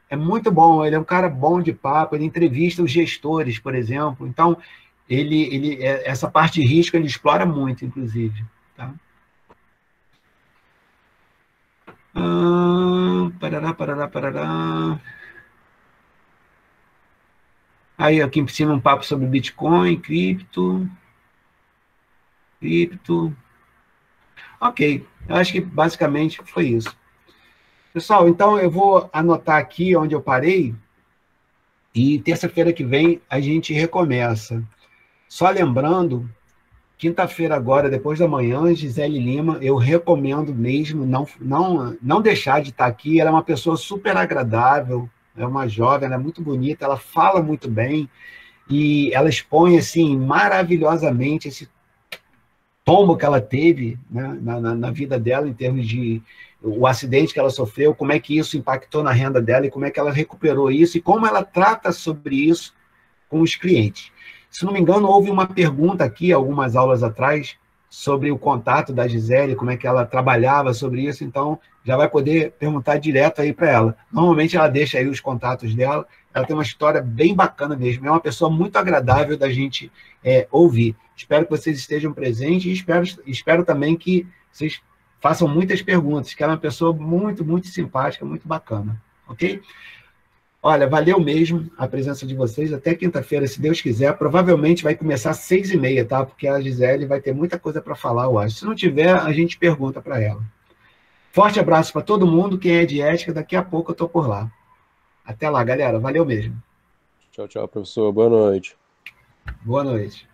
A: é muito bom. Ele é um cara bom de papo, ele entrevista os gestores, por exemplo. Então, essa parte de risco ele explora muito, inclusive. Tá? Parará. Aí, aqui em cima, um papo sobre Bitcoin, cripto. Ok, eu acho que basicamente foi isso. Pessoal, então eu vou anotar aqui onde eu parei e terça-feira que vem a gente recomeça. Só lembrando, quinta-feira agora, depois da manhã, Gisele Lima, eu recomendo mesmo não deixar de estar aqui. Ela é uma pessoa super agradável, é uma jovem, ela é muito bonita, ela fala muito bem e ela expõe assim maravilhosamente esse tombo que ela teve, né, na vida dela, em termos de o acidente que ela sofreu, como é que isso impactou na renda dela e como é que ela recuperou isso e como ela trata sobre isso com os clientes. Se não me engano, houve uma pergunta aqui, algumas aulas atrás, sobre o contato da Gisele, como é que ela trabalhava sobre isso, então já vai poder perguntar direto aí para ela. Normalmente ela deixa aí os contatos dela, ela tem uma história bem bacana mesmo, é uma pessoa muito agradável da gente ouvir. Espero que vocês estejam presentes e espero também que vocês façam muitas perguntas, que ela é uma pessoa muito, muito simpática, muito bacana, ok? Olha, valeu mesmo a presença de vocês, até quinta-feira, se Deus quiser, provavelmente vai começar às 6h30, tá? Porque a Gisele vai ter muita coisa para falar, eu acho. Se não tiver, a gente pergunta para ela. Forte abraço para todo mundo, quem é de ética, daqui a pouco eu estou por lá. Até lá, galera, valeu mesmo.
D: Tchau, professor, boa noite.
A: Boa noite.